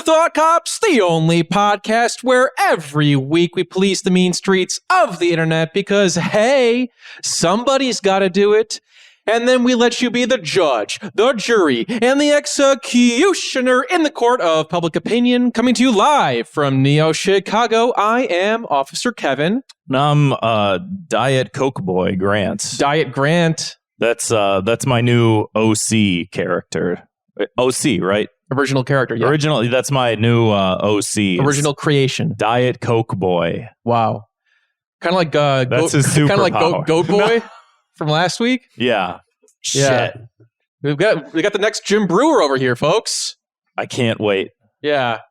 Thought Cops, the only podcast where every week we police the mean streets of the internet because, hey, somebody's got to do it. And then we let you be the judge, the jury, and the executioner in the court of public opinion. Coming to you live from Neo Chicago, I am Officer Kevin. I'm Diet Coke Boy Grant. Diet Grant. That's my new OC character. OC, right? Original character, yeah. Originally, that's my new OC. Original creation. Diet Coke Boy. Wow. Kind of like that's his superpower. Kind of like Goat Boy from last week. Yeah. Yeah. Shit. We got the next Jim Brewer over here, folks. I can't wait. Yeah.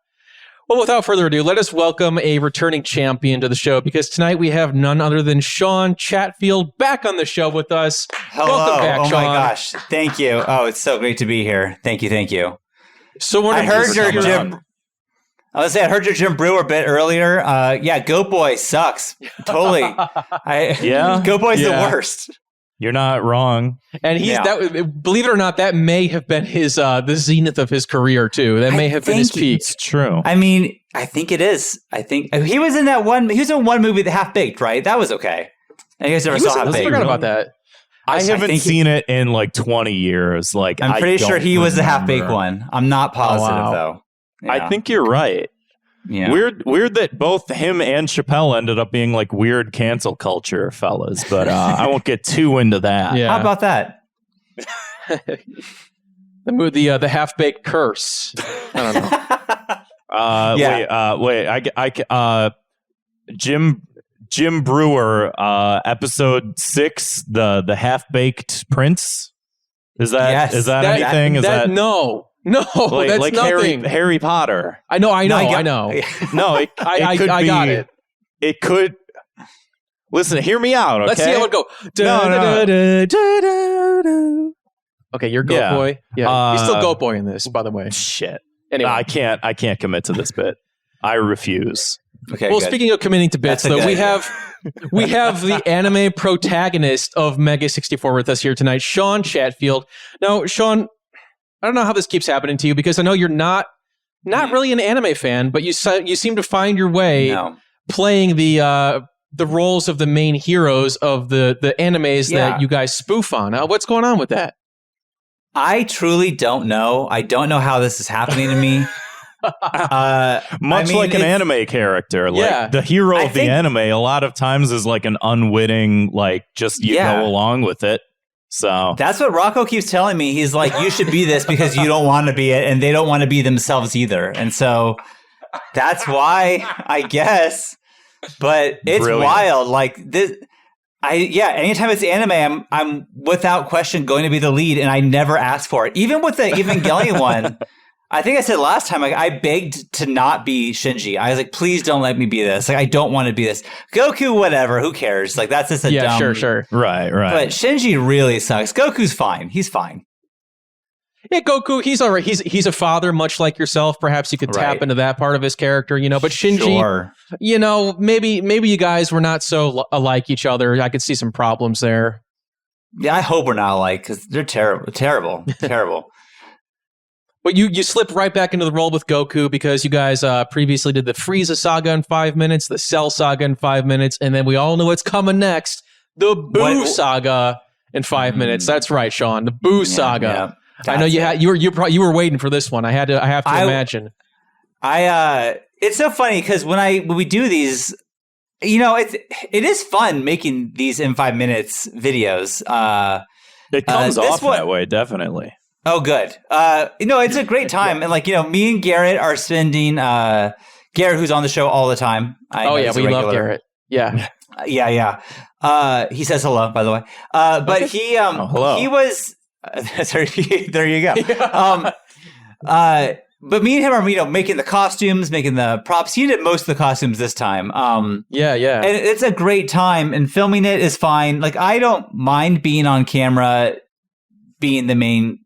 Well, without further ado, let us welcome a returning champion to the show, because tonight we have none other than Shawn Chatfield back on the show with us. Hello. Welcome back, oh Shawn. My gosh. Thank you. Oh, it's so great to be here. Thank you. So I heard your Jim. I was saying, I heard your Jim Brewer bit earlier. Yeah, Goat Boy sucks. Totally. Goat Boy's the worst. You're not wrong. And he's that. Believe it or not, that may have been his the zenith of his career too. That may have been his peak. It's true. I mean, I think it is. I think he was in that one. He was in one movie, The Half Baked, right? That was okay. I guess never saw Half Baked. I forgot about that. I haven't seen it in like 20 years. Like, I'm pretty sure he was the Half Baked one. I'm not positive though. Yeah. I think you're right. Yeah. Weird that both him and Chappelle ended up being like weird cancel culture fellas, but I won't get too into that. Yeah. How about that? the half baked curse. I don't know. Jim Brewer, episode 6, the half baked prince. Is that anything? No, that's like nothing. Harry Potter. I know. No, I got it. It could. Listen, hear me out, okay? Let's see how it go. No. Okay, you're Goat Boy. Yeah, he's still Goat Boy in this, by the way. Shit. Anyway, I can't commit to this bit. I refuse. Okay. Well, good. Speaking of committing to bits, though, we have the anime protagonist of Mega 64 with us here tonight, Shawn Chatfield. Now, Shawn, I don't know how this keeps happening to you, because I know you're not really an anime fan, but you seem to find your way playing the roles of the main heroes of the animes that you guys spoof on. What's going on with that? I truly don't know. I don't know how this is happening to me. Much like an anime character, like the hero of the anime, a lot of times is like an unwitting, like just go along with it. So that's what Rocco keeps telling me. He's like, you should be this because you don't want to be it, and they don't want to be themselves either. And so that's why, I guess. But it's wild. Like this, anytime it's anime, I'm without question going to be the lead, and I never ask for it. Even with the Evangelion one, I think I said last time, like, I begged to not be Shinji. I was like, please don't let me be this. Like, I don't want to be this. Goku, whatever. Who cares? Like, that's just a dumb... Sure. Right. But Shinji really sucks. Goku's fine. He's fine. Yeah, Goku, he's all right. He's a father, much like yourself. Perhaps you could tap into that part of his character, But Shinji, maybe you guys were not so alike each other. I could see some problems there. Yeah, I hope we're not alike, because they're terrible. But you slip right back into the role with Goku, because you guys previously did the Frieza saga in 5 minutes, the Cell saga in 5 minutes, and then we all know what's coming next, the Buu saga in 5 minutes. That's right, Shawn, the Buu saga. Yeah, I know you were waiting for this one. I have to imagine. It's so funny because when we do these, it is fun making these in 5 minutes videos. It comes off that way, definitely. Oh, good. It's a great time. And me and Garrett are spending, Garrett, who's on the show all the time. We love Garrett. Yeah. Yeah. He says hello, by the way. But he was, there you go. But me and him are, making the costumes, making the props. He did most of the costumes this time. And it's a great time, and filming it is fine. Like, I don't mind being on camera, being the main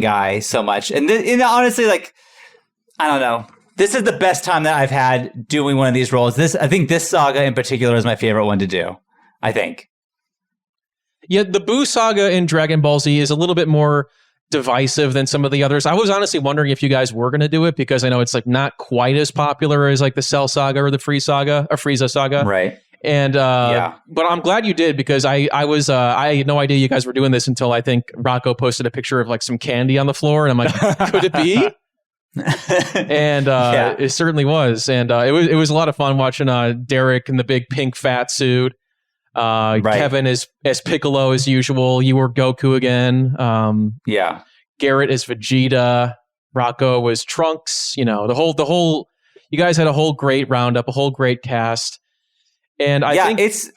guy so much. And honestly, like, I don't know. This is the best time that I've had doing one of these roles. I think this saga in particular is my favorite one to do, I think. Yeah, the Buu saga in Dragon Ball Z is a little bit more divisive than some of the others. I was honestly wondering if you guys were going to do it because I know it's like not quite as popular as like the Cell Saga or the Frieza Saga. Right. And but I'm glad you did because I had no idea you guys were doing this until I think Rocco posted a picture of like some candy on the floor and I'm like, could it be? And it certainly was. And it was a lot of fun watching Derek in the big pink fat suit. Kevin as Piccolo as usual. You were Goku again. Garrett as Vegeta. Rocco was Trunks. You know, the whole. You guys had a whole great roundup, a whole great cast, and I think it's.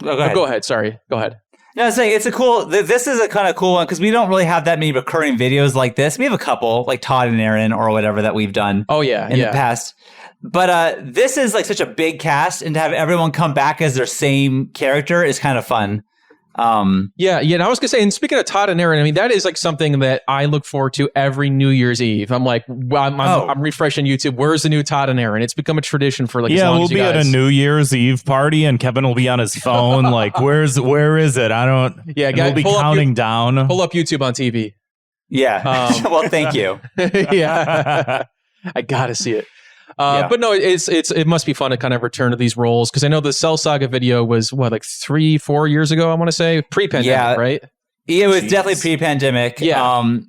Go ahead. Sorry, go ahead. No, I was saying it's a cool. This is a kind of cool one because we don't really have that many recurring videos like this. We have a couple, like Todd and Aaron or whatever that we've done. In the past. But this is like such a big cast, and to have everyone come back as their same character is kind of fun. And I was gonna say, and speaking of Todd and Aaron, I mean that is like something that I look forward to every New Year's Eve. I'm like, I'm refreshing YouTube. Where's the new Todd and Aaron? It's become a tradition for like as long as you guys. We'll be at a New Year's Eve party, and Kevin will be on his phone, like, where is it? I don't. Yeah, guys, we'll be counting down. Pull up YouTube on TV. Yeah. Well, thank you. I gotta see it. But no, it must be fun to kind of return to these roles because I know the Cell Saga video was like 3-4 years ago. I want to say pre-pandemic, right? It was definitely pre-pandemic. And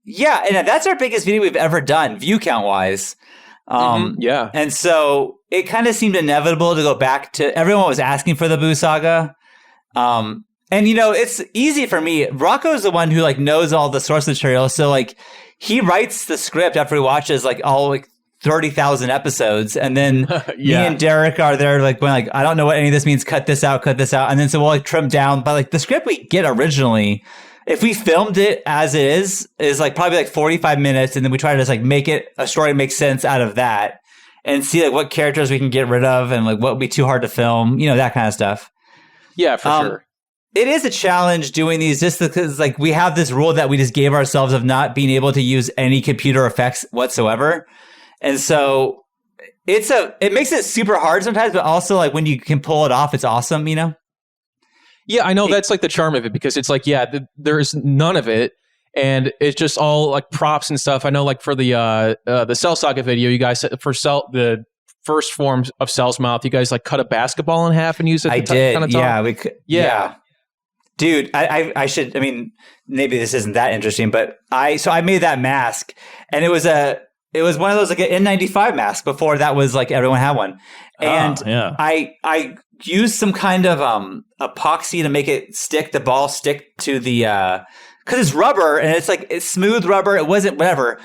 that's our biggest video we've ever done, view count wise. And so it kind of seemed inevitable to go back to. Everyone was asking for the Buu Saga. And you know, it's easy for me. Rocco's the one who like knows all the source material, so like he writes the script after he watches like all like 30,000 episodes, and then me and Derek are there like when like I don't know what any of this means, cut this out, and then so we'll like trim down. But like the script we get originally, if we filmed it as it is like probably like 45 minutes, and then we try to just like make it a story make sense out of that, and see like what characters we can get rid of and like what would be too hard to film, you know, that kind of stuff. Yeah, for sure. It is a challenge doing these just because like we have this rule that we just gave ourselves of not being able to use any computer effects whatsoever. And so it makes it super hard sometimes, but also like when you can pull it off, it's awesome, you know? Yeah, I know that's like the charm of it because it's like, there's none of it. And it's just all like props and stuff. I know like for the Cell Saga video, you guys, the first form of Cell's mouth, you guys like cut a basketball in half and used it. I did. Kind of yeah. Dude, I should, I mean, maybe this isn't that interesting, but I made that mask and it was one of those like an N95 mask before that was like everyone had one. And I used some kind of epoxy to make it stick, the ball stick to the, cause it's rubber and it's smooth rubber. It wasn't whatever.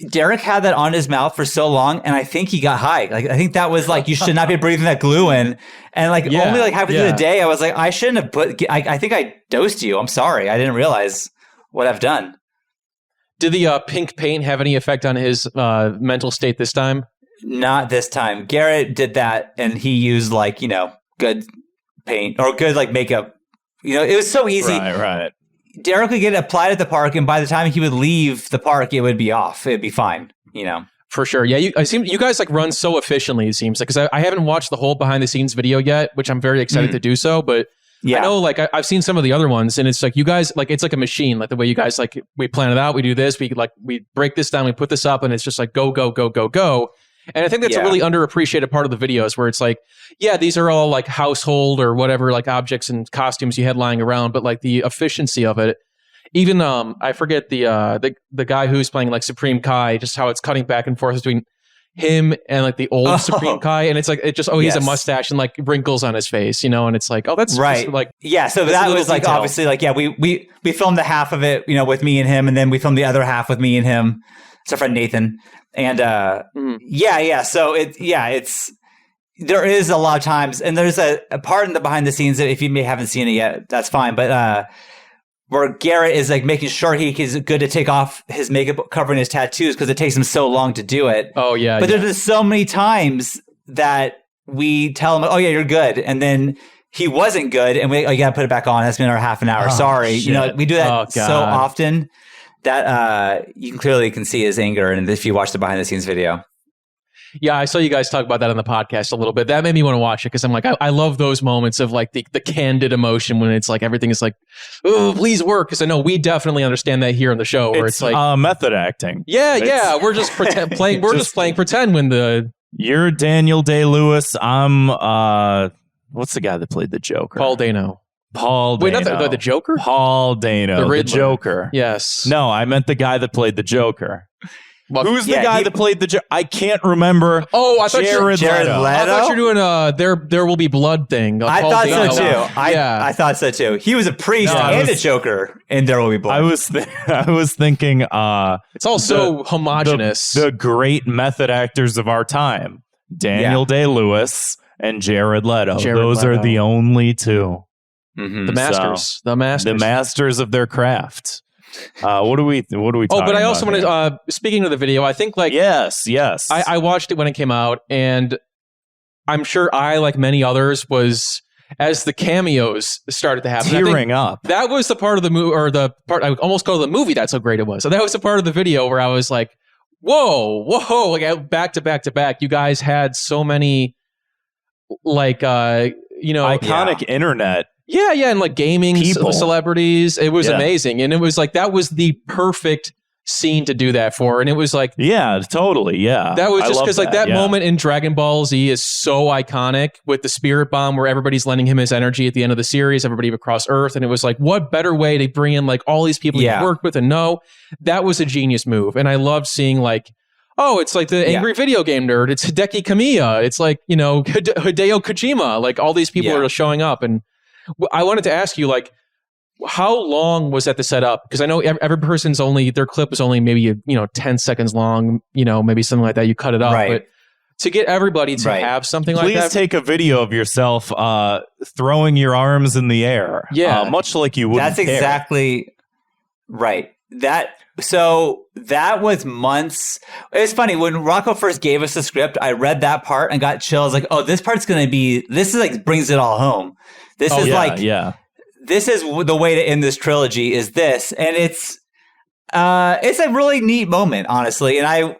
Derek had that on his mouth for so long and I think he got high. Like, I think that was like, you should not be breathing that glue in. And like only like halfway through the day, I was like, I shouldn't have I think I dosed you. I'm sorry. I didn't realize what I've done. Did the pink paint have any effect on his mental state this time? Not this time. Garrett did that, and he used like, you know, good paint or good like makeup. You know, it was so easy. Right. Derek would get it applied at the park, and by the time he would leave the park, it would be off. It'd be fine. You know. For sure. Yeah, you guys like run so efficiently. It seems like because I haven't watched the whole behind the scenes video yet, which I'm very excited to do so, but. Yeah. I know, like, I've seen some of the other ones, and it's like, you guys, like, it's like a machine, like, the way you guys, like, we plan it out, we do this, we break this down, we put this up, and it's just like, go, go, go, go, go. And I think that's a really underappreciated part of the videos, where it's like, yeah, these are all, like, household or whatever, like, objects and costumes you had lying around, but, like, the efficiency of it, even, I forget the guy who's playing, like, Supreme Kai, just how it's cutting back and forth between him and like the old Supreme Kai, and it's like he has a mustache and like wrinkles on his face, you know, and it's like, oh, that's right. Just, like, yeah, so that was like detail. Obviously like, yeah, we filmed the half of it, you know, with me and him, and then we filmed the other half with me and him. It's our friend Nathan, and so it's there is a lot of times, and there's a part in the behind the scenes that if you haven't seen it yet, that's fine, but where Garrett is like making sure he is good to take off his makeup covering his tattoos because it takes him so long to do it. Oh yeah. But there's just so many times that we tell him, oh yeah, you're good. And then he wasn't good and you gotta put it back on. That's been our half an hour. Sorry. Shit. You know, we do that so often that you clearly can see his anger and if you watch the behind the scenes video. Yeah, I saw you guys talk about that on the podcast a little bit. That made me want to watch it because I'm like, I love those moments of like the candid emotion when it's like everything is like, oh, please work. Because I know we definitely understand that here on the show where it's like method acting. Yeah. We're just playing. We're just playing pretend when you're Daniel Day-Lewis. I'm what's the guy that played the Joker? Paul Dano. Wait, not the Joker? Paul Dano, the Joker. Yes. No, I meant the guy that played the Joker. Well, who's the guy that played the Joker? I can't remember. Oh, I thought Jared Leto. I thought you were doing There Will Be Blood thing. I thought so too. I thought so too. He was a priest and a Joker in There Will Be Blood. I was thinking it's all so homogenous. The great method actors of our time. Daniel Day-Lewis and Jared Leto. Those are the only two. Mm-hmm. The masters of their craft. What do we talking but I also want to speaking of the video, I think like yes I watched it when it came out, and I'm sure I, like many others, was as the cameos started to happen, tearing up. That was the part of the movie, or the part I would almost call the movie, that's how great it was. So that was the part of the video where I was like, whoa, like back to back, you guys had so many like iconic internet. Yeah, and like gaming celebrities. It was amazing. And it was like, that was the perfect scene to do that for. And it was like... Yeah, totally, yeah. That was just because like that moment in Dragon Ball Z is so iconic with the Spirit Bomb where everybody's lending him his energy at the end of the series, everybody across Earth. And it was like, what better way to bring in like all these people you've worked with and know? That was a genius move. And I loved seeing like, oh, it's like the angry video game nerd. It's Hideki Kamiya. It's like, Hideo Kojima. Like all these people are showing up. And I wanted to ask you, like, how long was that to set up? Because I know every person's their clip was only maybe 10 seconds long, maybe something like that. You cut it up, but to get everybody to have something like that. Please take a video of yourself throwing your arms in the air. Yeah, much like you would. That's exactly right. That was months. It's funny when Rocco first gave us the script. I read that part and got chills. Like, oh, this part's gonna be. This is like brings it all home. This This is the way to end this trilogy. Is this, and it's a really neat moment, honestly. And I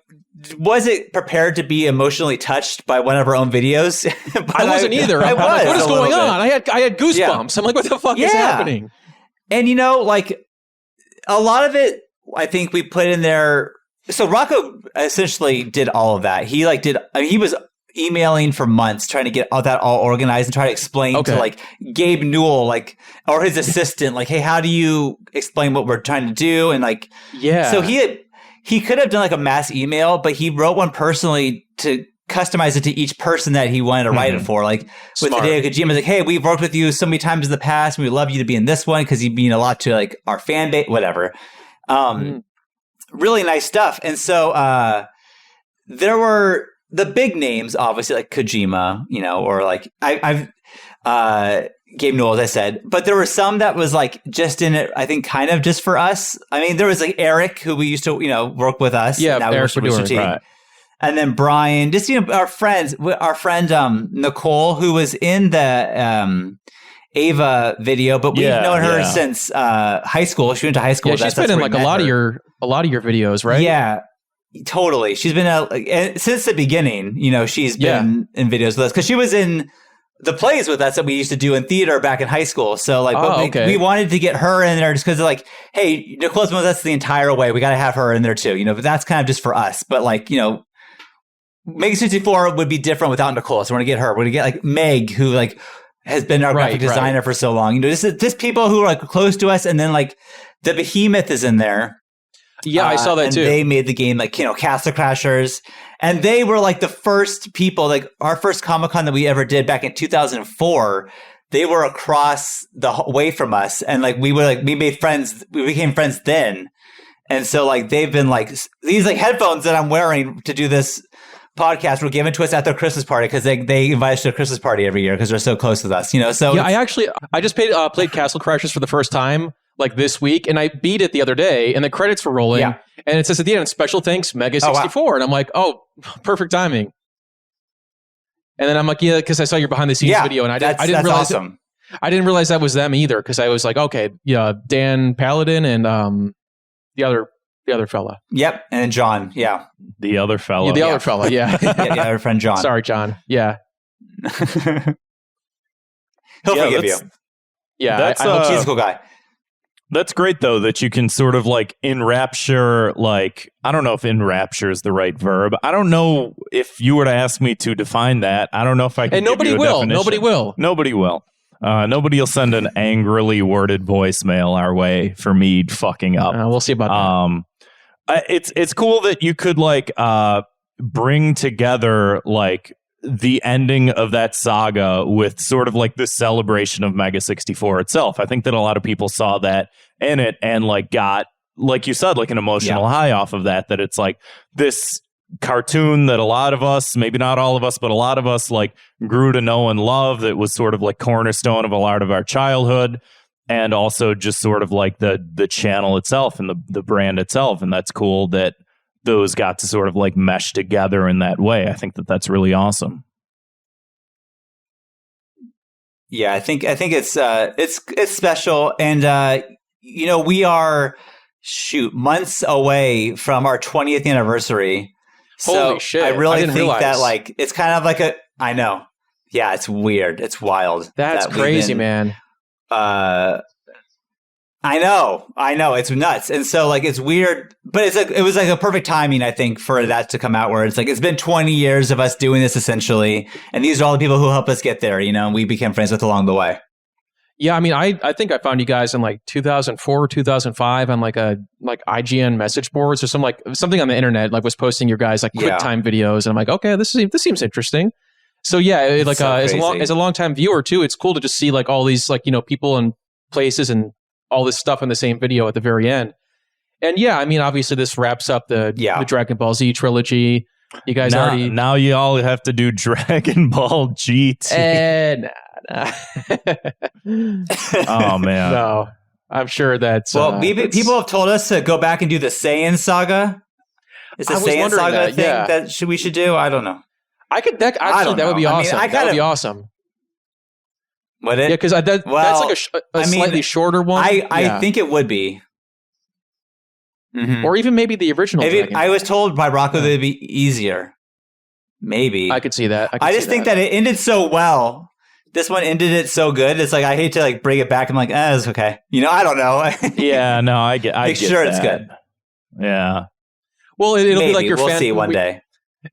wasn't prepared to be emotionally touched by one of our own videos. I wasn't either. I was. Like, what is going on? I had goosebumps. Yeah. I'm like, what the fuck is happening? And like a lot of it, I think we put in there. So Rocco essentially did all of that. He he was emailing for months trying to get all that all organized and try to explain to like Gabe Newell, like, or his assistant, like, hey, how do you explain what we're trying to do? And like, so he could have done like a mass email, but he wrote one personally to customize it to each person that he wanted to write it for. Like with Hideo Kojima, like, hey, we've worked with you so many times in the past and we love you to be in this one because you mean a lot to like our fan base, whatever. Really nice stuff. And so there were the big names, obviously, like Kojima, or like I've Gabe Newell, as I said, but there were some that was like just in it, I think kind of just for us. I mean, there was like Eric, who we used to, work with us. Yeah, Eric Badura, right. And then Brian, just, our friend Nicole, who was in the Ava video, but we've known her since high school. She went to high school. Yeah, she's been in like a lot of your videos, right? Yeah. Totally. She's been since the beginning, she's been in videos with us because she was in the plays with us that we used to do in theater back in high school. So like we wanted to get her in there just because like, hey, Nicole's been with us the entire way. We got to have her in there too, but that's kind of just for us. But like, Mega 64 would be different without Nicole. So we're going to get her. We're going to get like Meg, who like has been our graphic designer for so long. Just people who are like close to us. And then like the Behemoth is in there. Yeah, I saw that too. They made the game like, Castle Crashers. And they were like the first people, like our first Comic-Con that we ever did back in 2004. They were across the way from us. And like we made friends. We became friends then. And so like they've been like these like headphones that I'm wearing to do this podcast were given to us at their Christmas party because they invite us to a Christmas party every year because they're so close with us. So yeah, I just played Castle Crashers for the first time like this week, and I beat it the other day, and the credits were rolling, and it says at the end, special thanks, Mega 64, and I'm like, oh, perfect timing. And then I'm like, yeah, because I saw your behind the scenes video, and I didn't realize awesome. I didn't realize that was them either, because I was like, okay, Dan Paladin and the other The other fella. Yep, and then John. Yeah, the other fella. Yeah, the other fella. Yeah. The other friend John. Sorry, John. Yeah. He'll forgive you. Yeah, I hope he's a cool guy. That's great, though, that you can sort of like enrapture, like, I don't know if enrapture is the right verb. I don't know if you were to ask me to define that. I don't know if I can. And nobody will. Nobody will. Nobody will. Nobody will send an angrily worded voicemail our way for me fucking up. We'll see about that. It's cool that you could like bring together like the ending of that saga with sort of like the celebration of Mega 64 itself. I think that a lot of people saw that in it and like got, like you said, like an emotional high off of that it's like this cartoon that a lot of us, maybe not all of us, but a lot of us like grew to know and love, that was sort of like cornerstone of a lot of our childhood, and also just sort of like the channel itself and the brand itself. And that's cool that those got to sort of like mesh together in that way. I think that that's really awesome. Yeah, I think it's special, and we are months away from our 20th anniversary. Holy shit! I really think realize that like it's kind of like I know. Yeah, it's weird. It's wild. That's crazy, man. I know, it's nuts, and so like it's weird, but it was like a perfect timing, I think, for that to come out. Where it's like it's been 20 years of us doing this essentially, and these are all the people who helped us get there. And we became friends with along the way. Yeah, I mean, I think I found you guys in like 2004, 2005 on like IGN message boards or something on the internet. Like was posting your guys like QuickTime videos, and I'm like, okay, this seems interesting. So yeah, as a long-time viewer too, it's cool to just see like all these like people and places and all this stuff in the same video at the very end. And yeah, I mean, obviously this wraps up the Dragon Ball Z trilogy. You guys now you all have to do Dragon Ball GT. Nah. Oh man. No, I'm sure that's people have told us to go back and do the Saiyan saga. Is the Saiyan saga thing that we should do? I don't know. That would be awesome. That would be awesome. Would it? Yeah, because that's like a slightly shorter one. I think it would be. Mm-hmm. Or even maybe the original. I was told by Rocco that it'd be easier. Maybe. I could see that. I just think that it ended so well. This one ended it so good. It's like I hate to like bring it back. I'm like, it's okay. I don't know. Yeah, no, I get. Make sure it's good. Yeah. Well, it'll be like your. We'll see one day.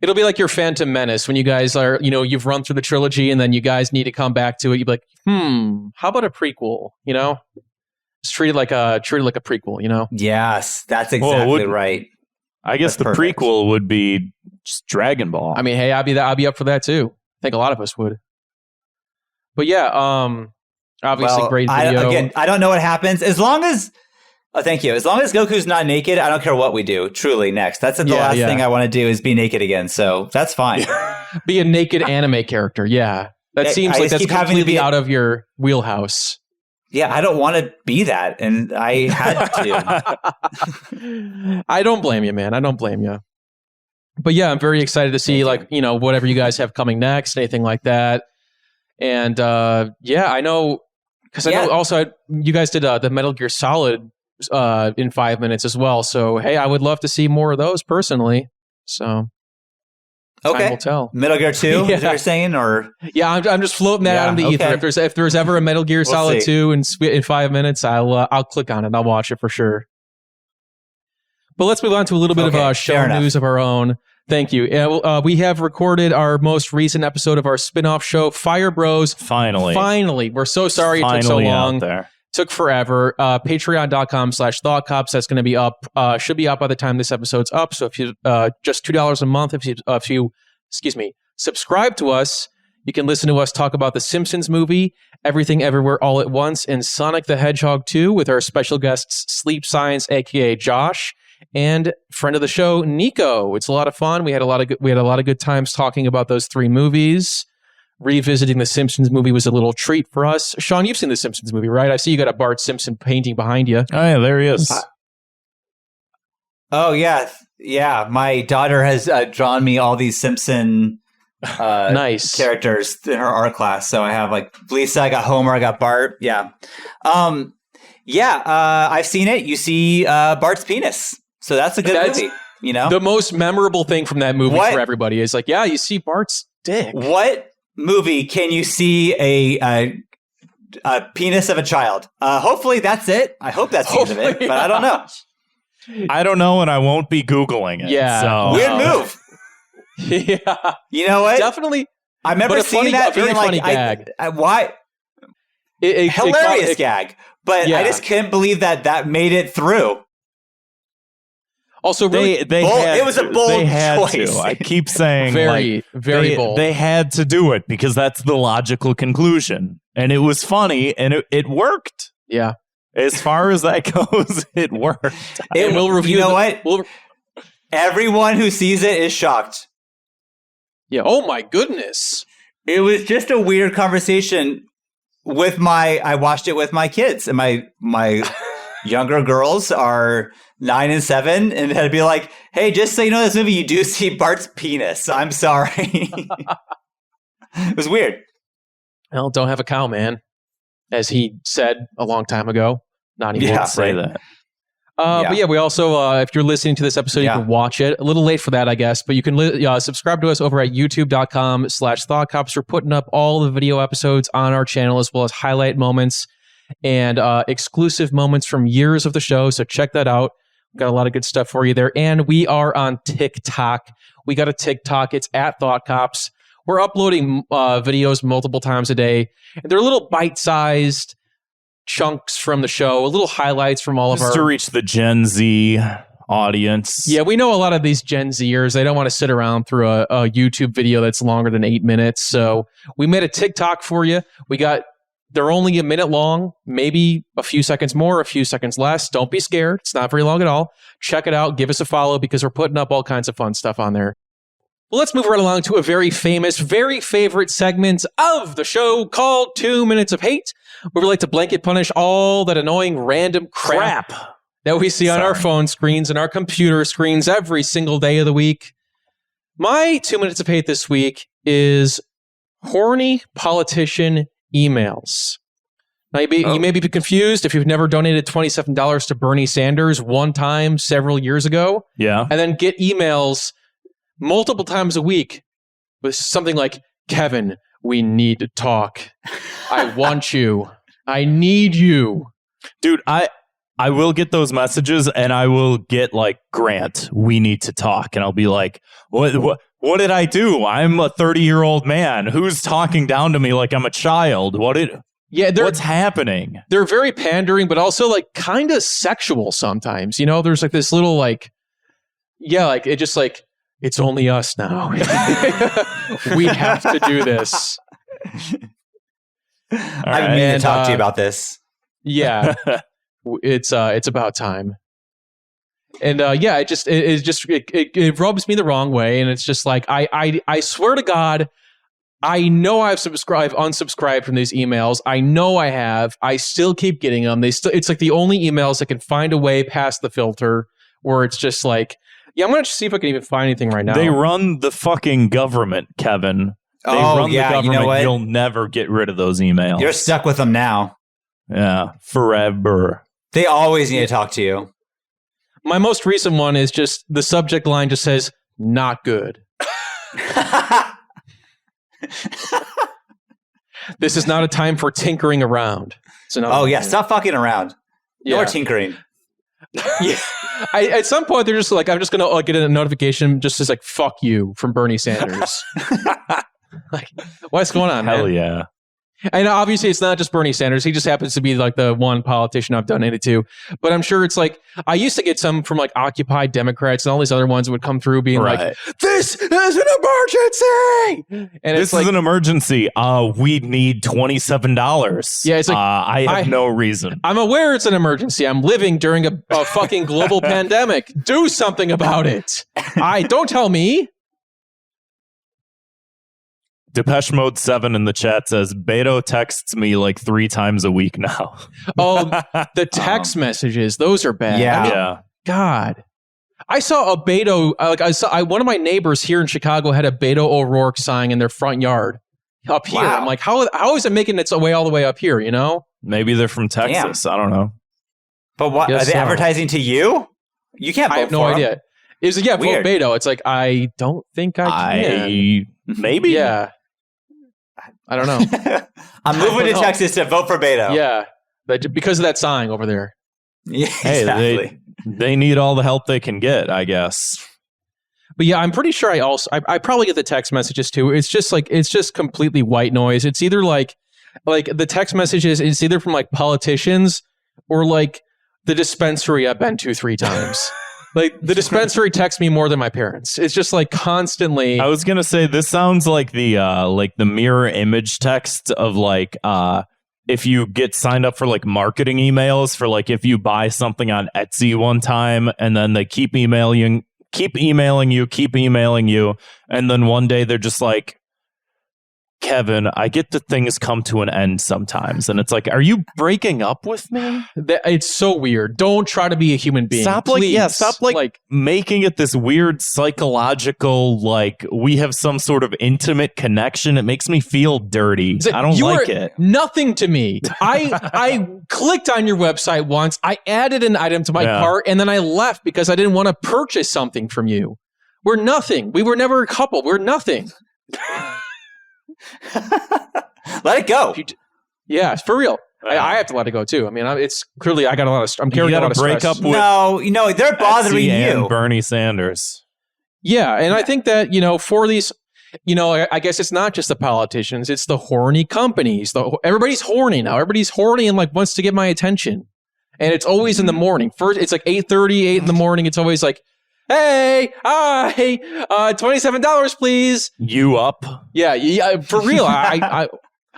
It'll be like your Phantom Menace when you guys are, you've run through the trilogy and then you guys need to come back to it. You'd be like, how about a prequel? It's treated like a prequel. Yes, that's exactly right. I guess the prequel would be just Dragon Ball. I mean, hey, I'd be up for that too. I think a lot of us would. But yeah, obviously great video. I don't know what happens as long as. Oh, thank you. As long as Goku's not naked, I don't care what we do. Truly, next. That's the last thing I want to do is be naked again. So that's fine. Be a naked anime character. Yeah, that seems like that's completely out of your wheelhouse. Yeah, I don't want to be that, and I had to. I don't blame you, man. I don't blame you. But yeah, I'm very excited to see whatever you guys have coming next, anything like that. And I know because I know also you guys did the Metal Gear Solid in 5 minutes as well. So hey, I would love to see more of those personally. So time will tell. Metal Gear 2, is what you're saying, or I'm just floating that out in the ether. If there's ever a Metal Gear Solid 2 in 5 minutes, I'll click on it. I'll watch it for sure. But let's move on to a little bit of show news of our own. Thank you. We have recorded our most recent episode of our spin-off show, Fire Bros. Finally. We're so sorry it took so long. Took forever. Patreon.com/ThoughtCops. That's going to be up. Should be up by the time this episode's up. So if you just $2 a month, if you subscribe to us, you can listen to us talk about the Simpsons movie, Everything Everywhere All at Once, and Sonic the Hedgehog 2 with our special guests Sleep Science, aka Josh, and friend of the show Nico. It's a lot of fun. We had a lot of good times talking about those three movies. Revisiting the Simpsons movie was a little treat for us. Shawn, you've seen the Simpsons movie, right? I see you got a Bart Simpson painting behind you. Oh, yeah, there he is. Oh, yeah. Yeah, my daughter has drawn me all these Simpson nice characters in her art class. So I have like Lisa, I got Homer, I got Bart. Yeah. I've seen it. You see Bart's penis. So that's a good movie. You know, the most memorable thing from that movie for everybody is like, yeah, you see Bart's dick. What movie can you see a penis of a child? Hopefully that's it. I hope that's the end of it, but I don't know. I don't know, and I won't be Googling it. Yeah. So. Weird move. Yeah. You know what? Definitely. I remember seeing that being funny like, gag. Why? Hilarious gag. But I just can't believe that made it through. Also, really, it was a bold choice. I keep saying very bold. They had to do it because that's the logical conclusion. And it was funny, and it worked. Yeah. As far as that goes, it worked. We'll review. You know what? Everyone who sees it is shocked. Yeah. Oh my goodness. It was just a weird conversation I watched it with my kids, and my younger girls are 9 and 7, and I'd be like, hey, just so you know, this movie, you do see Bart's penis. I'm sorry. It was weird. Well, don't have a cow, man. As he said a long time ago. Not even to say that. But yeah, we also, if you're listening to this episode, you can watch it. A little late for that, I guess, but you can subscribe to us over at youtube.com/thoughtcops. We're putting up all the video episodes on our channel, as well as highlight moments and exclusive moments from years of the show. So check that out. We've got a lot of good stuff for you there. And we are on TikTok. We got a TikTok. It's at ThoughtCops. We're uploading videos multiple times a day. And they're little bite-sized chunks from the show, little highlights from all of our... Just to reach the Gen Z audience. Yeah, we know a lot of these Gen Zers, they don't want to sit around through a YouTube video that's longer than 8 minutes. So we made a TikTok for you. They're only a minute long, maybe a few seconds more, a few seconds less. Don't be scared. It's not very long at all. Check it out. Give us a follow because we're putting up all kinds of fun stuff on there. Well, let's move right along to a very famous, very favorite segment of the show called 2 Minutes of Hate, where we like to blanket punish all that annoying random crap that we see on our phone screens and our computer screens every single day of the week. My 2 minutes of hate this week is horny politician emails. Now, you may be confused if you've never donated $27 to Bernie Sanders one time several years ago. Yeah. And then get emails multiple times a week with something like, Kevin, we need to talk. I want you. I need you. Dude, I will get those messages and I will get like, Grant, we need to talk. And I'll be like, what did I do? I'm a 30-year-old man. Who's talking down to me like I'm a child? What's happening? They're very pandering, but also like kind of sexual sometimes. You know, there's like this little like, it just like, it's only us now. We have to do this. I need to talk to you about this. Yeah, it's about time. And it rubs me the wrong way, and it's just like I swear to God, I know I've unsubscribed from these emails. I know I have. I still keep getting them. It's like the only emails that can find a way past the filter, where it's just like, yeah, I'm gonna see if I can even find anything right now. They run the fucking government, Kevin. They run the government. You know what? You'll never get rid of those emails. You're stuck with them now. Yeah, forever. They always need to talk to you. My most recent one is just the subject line just says, not good. This is not a time for tinkering around. Stop fucking around. No more tinkering. Yeah. At some point, they're just like, I'm just going to get a notification just says like, fuck you from Bernie Sanders. Like, what's going on, Hell man? Yeah. And obviously, it's not just Bernie Sanders. He just happens to be like the one politician I've donated to. But I'm sure it's like, I used to get some from like Occupy Democrats and all these other ones that would come through being like, this is an emergency! And this is an emergency. We need $27. Yeah, it's like, I have no reason. I'm aware it's an emergency. I'm living during a fucking global pandemic. Do something about it. Don't tell me. Depeche Mode 7 in the chat says, Beto texts me like 3 times a week now. Oh, the text messages. Those are bad. Yeah. I mean, God. I saw a Beto, one of my neighbors here in Chicago had a Beto O'Rourke sign in their front yard up here. Wow. I'm like, how is it making its way all the way up here, you know? Maybe they're from Texas. Damn. I don't know. But what? Are they advertising to you? You can't vote I have no for idea. him. It's vote Beto. It's like, I don't think I can. Maybe. Yeah. I don't know. I'm moving to Texas to vote for Beto. Yeah. Because of that sign over there. Yeah, exactly. Hey, they need all the help they can get, I guess. But yeah, I'm pretty sure I probably get the text messages too. It's just completely white noise. It's either like the text messages, it's either from like politicians or like the dispensary I've been to 3 times. Like the dispensary texts me more than my parents. It's just like constantly. I was gonna say this sounds like the mirror image text of like if you get signed up for like marketing emails for like if you buy something on Etsy one time and then they keep emailing you, and then one day they're just like, Kevin, I get that things come to an end sometimes. And it's like, are you breaking up with me? It's so weird. Don't try to be a human being. Stop making it this weird psychological, like we have some sort of intimate connection. It makes me feel dirty. I don't like it. Nothing to me. I clicked on your website once. I added an item to my cart and then I left because I didn't want to purchase something from you. We're nothing. We were never a couple. We're nothing. Let it go. Yeah, for real. I have to let it go too. I mean, it's clearly I got a lot of. I'm carrying a lot of stress. Up with no, they're bothering you. Bernie Sanders. Yeah, and I think that for these, I guess it's not just the politicians; it's the horny companies. Everybody's horny now. Everybody's horny and like wants to get my attention, and it's always in the morning. First, it's like 8:30, 8 in the morning. It's always like, hey, hi, $27, please. You up? Yeah, for real.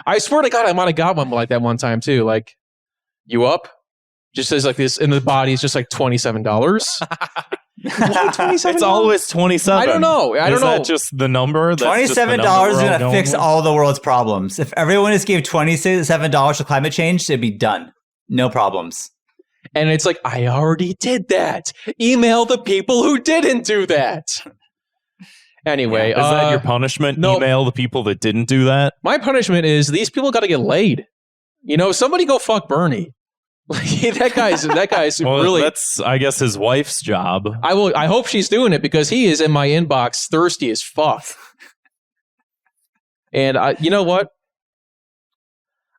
I swear to God, I might have got one like that one time too. Like, you up? Just says like this, and the body's just like $27. $27? It's always 27. I don't know. Is that just the number? $27 is going to fix all the world's problems. If everyone just gave $27 to climate change, it'd be done. No problems. And it's like, I already did that. Email the people who didn't do that. Anyway. Is that your punishment? No. Email the people that didn't do that? My punishment is these people got to get laid. Somebody go fuck Bernie. Like, that guy's really. That's, I guess, his wife's job. I hope she's doing it because he is in my inbox thirsty as fuck. And you know what?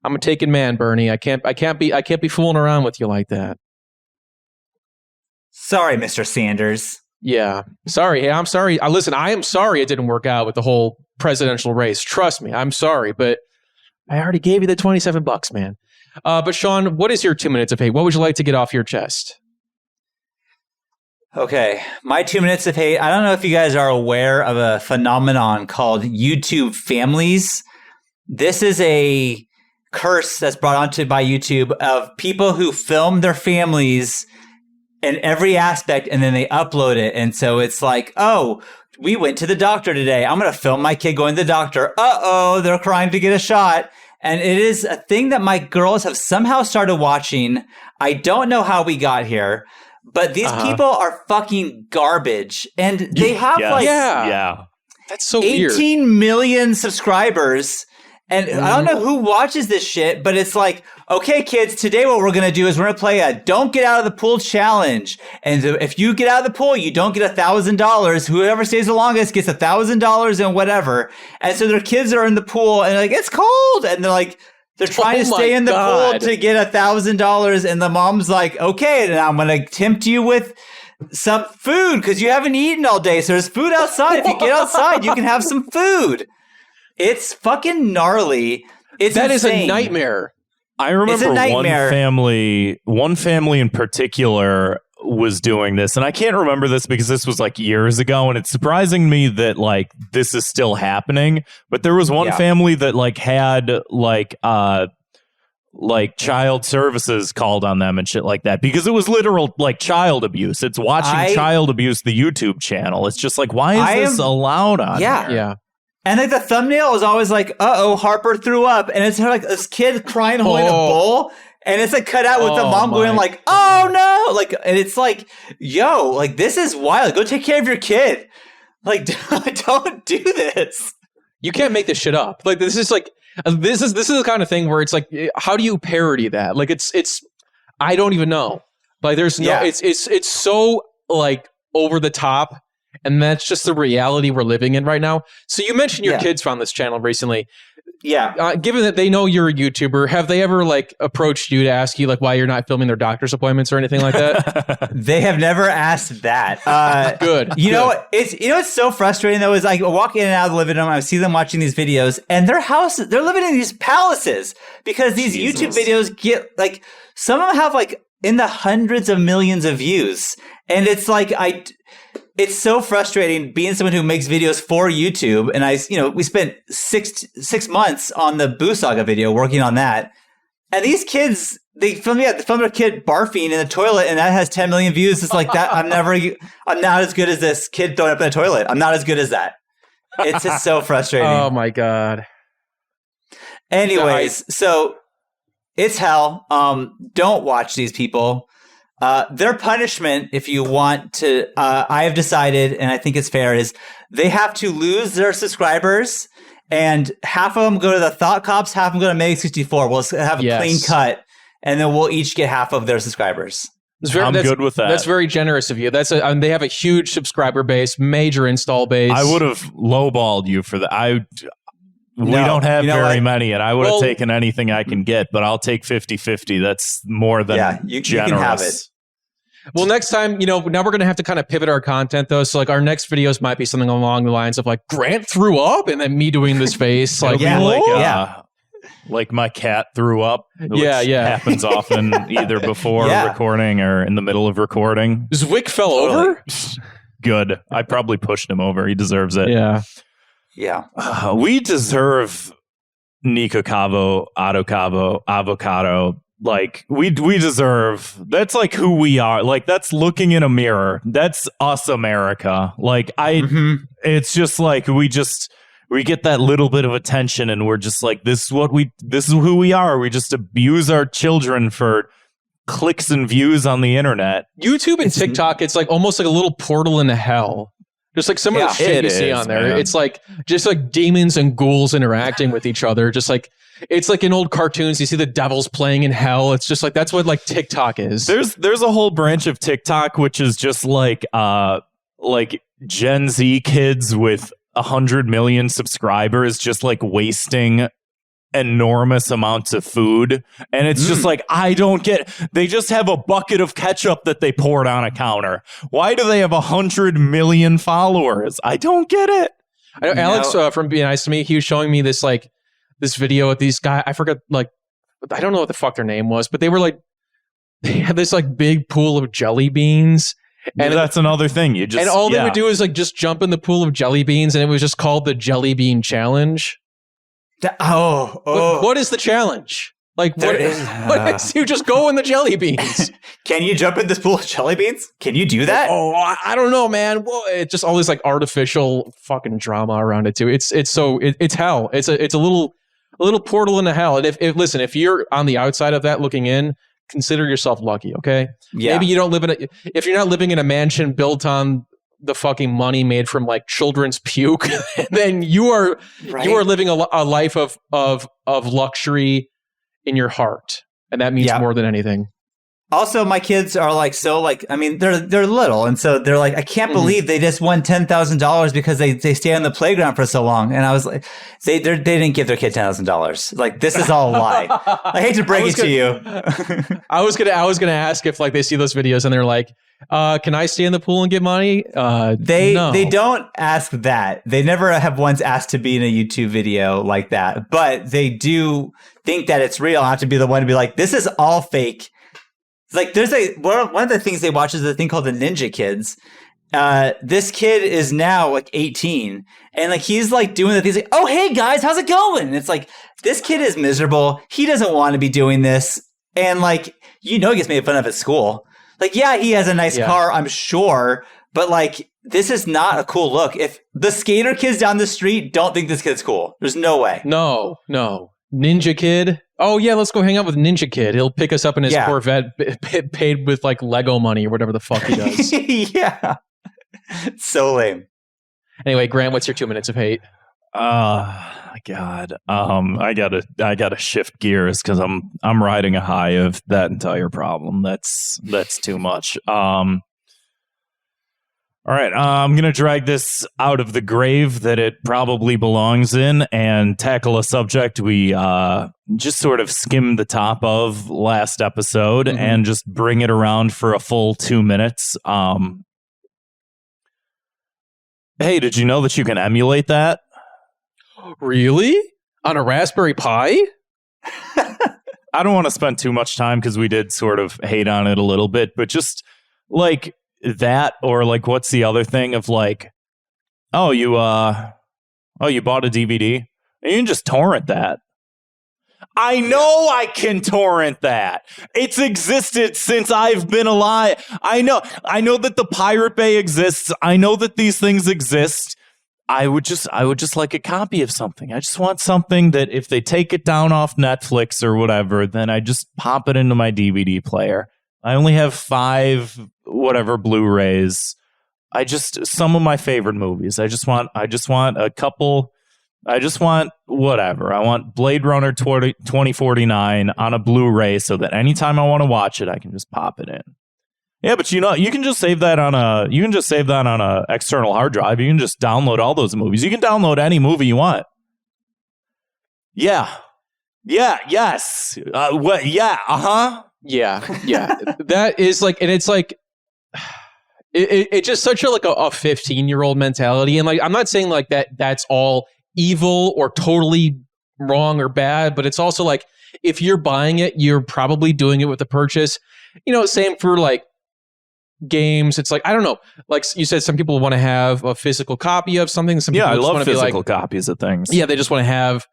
I'm a taken man, Bernie. I can't be fooling around with you like that. Sorry, Mr. Sanders. Yeah. Sorry. Hey, I'm sorry. Listen, I am sorry it didn't work out with the whole presidential race. Trust me, I'm sorry, but I already gave you the $27, man. But Shawn, what is your 2 minutes of hate? What would you like to get off your chest? Okay, my 2 minutes of hate. I don't know if you guys are aware of a phenomenon called YouTube families. This is a curse that's brought onto by YouTube of people who film their families in every aspect and then they upload it. And so it's like, oh, we went to the doctor today. I'm going to film my kid going to the doctor. Uh-oh, they're crying to get a shot. And it is a thing that my girls have somehow started watching. I don't know how we got here, but these people are fucking garbage. And they have that's so 18 weird. million subscribers. And I don't know who watches this shit, but it's like, okay, kids, today what we're going to do is we're going to play a don't get out of the pool challenge. And if you get out of the pool, you don't get $1,000. Whoever stays the longest gets $1,000 and whatever. And so their kids are in the pool and like, it's cold. And they're trying to stay in the pool to get $1,000. And the mom's like, okay, and I'm going to tempt you with some food because you haven't eaten all day. So there's food outside. If you get outside, you can have some food. It's fucking gnarly. That is a nightmare. I remember one family in particular was doing this, and I can't remember this because this was like years ago, and it's surprising me that like this is still happening. But there was one family that like had like child services called on them and shit like that because it was literal like child abuse. It's watching child abuse the YouTube channel. It's just like, why is this allowed on here? Yeah. And like the thumbnail is always like, uh-oh, Harper threw up. And it's like this kid crying holding a bowl. And it's like cut out with the mom going like, oh no. Like, and it's like, yo, like this is wild. Go take care of your kid. Like, don't do this. You can't make this shit up. Like this is the kind of thing where it's like, how do you parody that? Like it's I don't even know. Like there's no, it's so like over the top, and that's just the reality we're living in right now. So you mentioned your kids found this channel recently. Yeah. Given that they know you're a YouTuber, have they ever like approached you to ask you like why you're not filming their doctor's appointments or anything like that? They have never asked that. Good. You know, it's so frustrating though, is like I walk in and out of the living room, I see them watching these videos, and their houses, they're living in these palaces because these YouTube videos get like, some of them have like in the hundreds of millions of views. And it's like, it's so frustrating being someone who makes videos for YouTube. And we spent six months on the Buu Saga video working on that. And these kids, they filmed a kid barfing in the toilet, and that has 10 million views. It's like that. I'm not as good as this kid throwing up in the toilet. I'm not as good as that. It's just so frustrating. Oh my God. Anyways, so it's hell. Don't watch these people. Their punishment, if you want to, I have decided, and I think it's fair, is they have to lose their subscribers, and half of them go to the Thought Cops, half of them go to Meg 64. We'll have a clean cut, and then we'll each get half of their subscribers. I'm good with that. That's very generous of you. They have a huge subscriber base, major install base. I would have lowballed you for that. We don't have very many, and I would have taken anything I can get, but I'll take 50-50. That's more than generous. You can have it. Well, next time, now we're going to have to kind of pivot our content, though. So, like, our next videos might be something along the lines of, like, Grant threw up, and then me doing this face. Like, like my cat threw up, which happens often either before recording or in the middle of recording. Zwick fell over? Good. I probably pushed him over. He deserves it. Yeah. Yeah. We deserve Nico Cavo, Otto Cavo, Avocado. Like, we deserve, that's like who we are. Like, that's looking in a mirror. That's us, America. Like, it's just like, we get that little bit of attention, and we're just like, this is who we are. We just abuse our children for clicks and views on the internet. YouTube and TikTok, it's like almost like a little portal into hell. Just like some of the shit you see on there. Man. It's like just like demons and ghouls interacting with each other. Just like, it's like in old cartoons, you see the devils playing in hell. It's just like, that's what like TikTok is. There's a whole branch of TikTok, which is just like Gen Z kids with 100 million subscribers, just like wasting enormous amounts of food. And it's just like, I don't get, they just have a bucket of ketchup that they poured on a counter. Why do they have 100 million followers? I don't get it. I know Alex from Be Nice to Me, he was showing me this like this video with these guys. I forgot, like, I don't know what the fuck their name was, but they were like, they had this like big pool of jelly beans. And that's another thing. And all they would do is like just jump in the pool of jelly beans, and it was just called the Jelly Bean Challenge. What is the challenge? Like, what is you just go in the jelly beans? Can you jump in this pool of jelly beans? Can you do that? I don't know, man. Well, it's just all this like artificial fucking drama around it too. It's hell. It's a little portal into hell. And if you're on the outside of that looking in, consider yourself lucky. Okay. Yeah. Maybe you don't live if you're not living in a mansion built on the fucking money made from like children's puke, then you are living a life of luxury in your heart, and that means more than anything. Also, my kids are like, so like, I mean, they're little, and so they're like, I can't believe they just won $10,000 because they stay on the playground for so long. And I was like, they didn't give their kid $10,000. Like, this is all a lie. I hate to break it to you. I was gonna ask if like they see those videos and they're like, can I stay in the pool and get money? They don't ask that. They never have once asked to be in a YouTube video like that, but they do think that it's real. I have to be the one to be like, this is all fake. Like, there's one of the things they watch is a thing called the Ninja Kids. This kid is now like 18, and like he's like doing the things like, oh hey guys, how's it going? And it's like, this kid is miserable. He doesn't want to be doing this, and like, he gets made fun of at school. Like, yeah, he has a nice car, I'm sure, but like, this is not a cool look. If the skater kids down the street don't think this kid's cool, there's no way. No. Ninja Kid. Oh yeah, let's go hang out with Ninja Kid. He'll pick us up in his Corvette, paid with like Lego money or whatever the fuck he does. Yeah, so lame. Anyway, Grant, what's your 2 minutes of hate? God, I gotta shift gears because I'm riding a high of that entire problem. That's too much. All right, I'm going to drag this out of the grave that it probably belongs in and tackle a subject we just sort of skimmed the top of last episode and just bring it around for a full 2 minutes. Hey, did you know that you can emulate that? Really? On a Raspberry Pi? I don't want to spend too much time because we did sort of hate on it a little bit, but just like that, or like what's the other thing of like, you bought a DVD and you can just torrent that. I know I can torrent that. It's existed since I've been alive. I know that the Pirate Bay exists. I know that these things exist. I would just like a copy of something. I just want something that if they take it down off Netflix or whatever, then I just pop it into my DVD player. I only have 5 Blu-rays. Some of my favorite movies. I just want a couple. I just want whatever. I want Blade Runner 2049 on a Blu-ray so that anytime I want to watch it, I can just pop it in. Yeah, but you can just save that on a external hard drive. You can just download all those movies. You can download any movie you want. Yeah. Yeah. Yes. What? Yeah. Yeah. That is like, and it's like, it's just such a 15-year-old mentality. And like, I'm not saying like that's all evil or totally wrong or bad, but it's also like, if you're buying it, you're probably doing it with the purchase. Same for like games. It's like, I don't know, like you said, some people want to have a physical copy of something. Some people I love want physical copies of things. Yeah, they just want to have,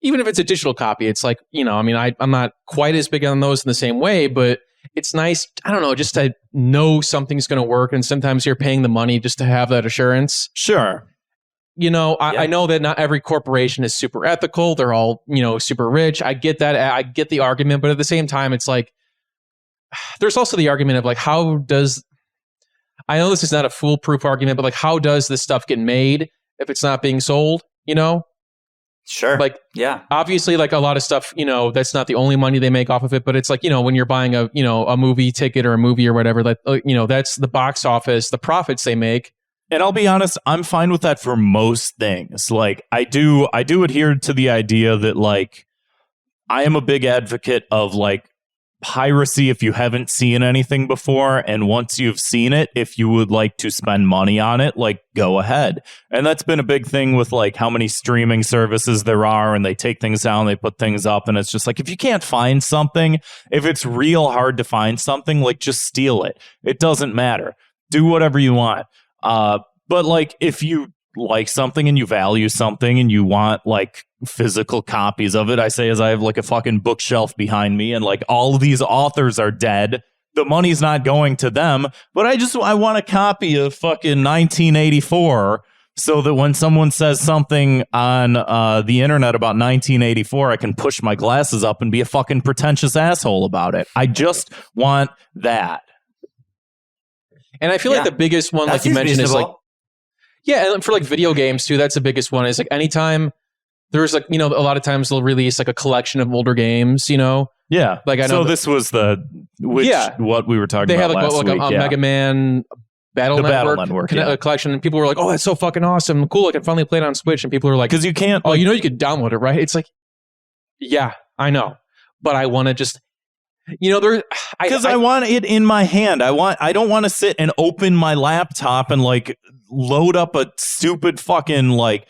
even if it's a digital copy, it's like, I'm not quite as big on those in the same way, but it's nice, I don't know, just to know something's going to work. And sometimes you're paying the money just to have that assurance. Sure. I know that not every corporation is super ethical. They're all, super rich. I get that. I get the argument. But at the same time, it's like, there's also the argument of like, I know this is not a foolproof argument, but like, how does this stuff get made if it's not being sold, Sure. Like, yeah, obviously like a lot of stuff, that's not the only money they make off of it, but it's like, when you're buying a movie ticket or a movie or whatever, that, that's the box office, the profits they make. And I'll be honest, I'm fine with that for most things. Like I do adhere to the idea that like, I am a big advocate of like piracy if you haven't seen anything before, and once you've seen it, if you would like to spend money on it, like go ahead. And that's been a big thing with like how many streaming services there are, and they take things down, they put things up, and it's just like, if you can't find something, if it's real hard to find something, like just steal it. It doesn't matter. Do whatever you want. But like if you like something and you value something and you want like physical copies of it, I say as I have like a fucking bookshelf behind me, and like all of these authors are dead. The money's not going to them, but I want a copy of fucking 1984 so that when someone says something on the internet about 1984, I can push my glasses up and be a fucking pretentious asshole about it. I just want that. And I feel like the biggest one, like you mentioned, is like, and for like video games too, that's the biggest one. Is like anytime there's like, a lot of times they'll release like a collection of older games, Yeah. Like I know. So this was what we were talking they about had like, last week. A Mega Man Battle Network collection, and people were like, "Oh, that's so fucking awesome, cool! I can finally play it on Switch." And people are like, "Because you can't." Oh, you could download it, right? It's like, yeah, I know, but I want to just. Because I want it in my hand. I don't want to sit and open my laptop and like load up a stupid fucking like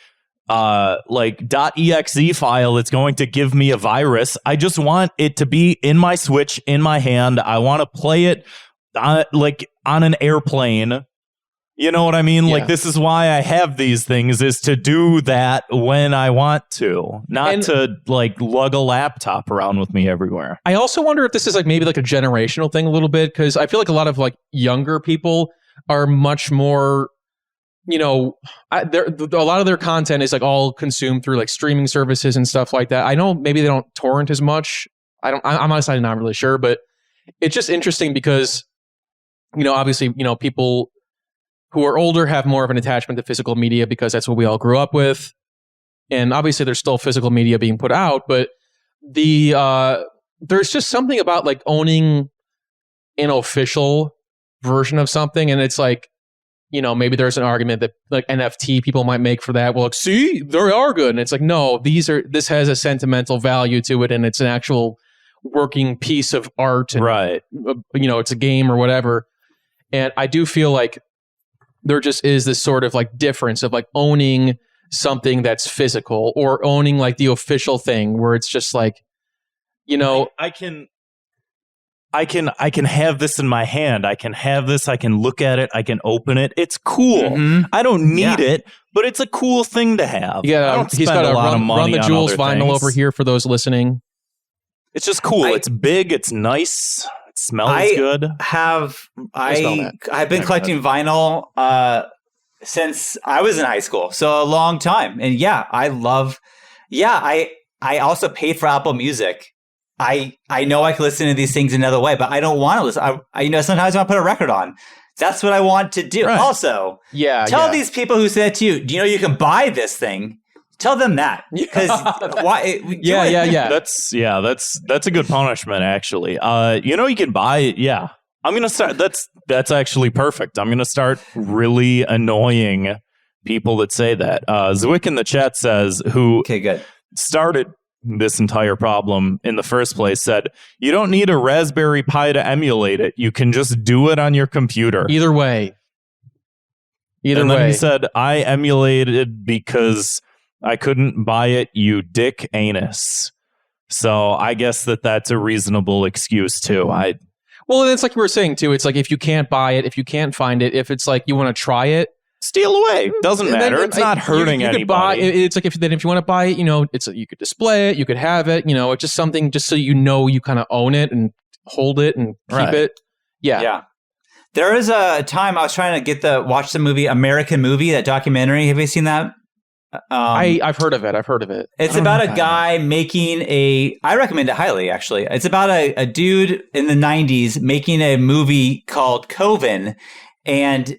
.exe file that's going to give me a virus. I just want it to be in my Switch, in my hand. I want to play it on an airplane. You know what I mean? Yeah. Like, this is why I have these things, is to do that when I want to, not to like lug a laptop around with me everywhere. I also wonder if this is like maybe like a generational thing a little bit, because I feel like a lot of like younger people are much more, a lot of their content is like all consumed through like streaming services and stuff like that. I know maybe they don't torrent as much. I'm honestly not really sure, but it's just interesting because, obviously, people who are older have more of an attachment to physical media because that's what we all grew up with. And obviously there's still physical media being put out, but there's just something about like owning an official version of something. And it's like, maybe there's an argument that like NFT people might make for that. Well, like, see, they are good. And it's like, no, this has a sentimental value to it. And it's an actual working piece of art. And, right. It's a game or whatever. And I do feel like there just is this sort of like difference of like owning something that's physical or owning like the official thing where it's just like, I can have this in my hand. I can have this. I can look at it. I can open it. It's cool. Mm-hmm. I don't need it, but it's a cool thing to have. Yeah, he's got a Run the Jewels vinyl over here for those listening. It's just cool. It's big. It's nice. It smells good. I've been collecting vinyl since I was in high school, so a long time. And I also paid for Apple Music. I know I can listen to these things another way, but I don't want to listen. Sometimes I want to put a record on. That's what I want to do. Right. Also, tell these people who said to you, do you know you can buy this thing? Tell them that. Because why? That's a good punishment, actually. You can buy it. Yeah. I'm going to start. That's actually perfect. I'm going to start really annoying people that say that. Zwick in the chat says, started this entire problem in the first place, said, you don't need a Raspberry Pi to emulate it. You can just do it on your computer. Either way. And then he said, I emulated because I couldn't buy it, you dick anus. So I guess that's a reasonable excuse too. Well, it's like we were saying too. It's like if you can't buy it, if you can't find it, if it's like you want to try it, steal away. Doesn't matter. It's not hurting anybody. It's like if you want to buy it, you could display it, you could have it. It's just something just so you kind of own it and hold it and keep it. Yeah. Yeah. There is a time I was trying to watch the movie American Movie, that documentary. Have you seen that? I've heard of it. It's about a guy making I recommend it highly, actually. It's about a dude in the 90s making a movie called Coven. And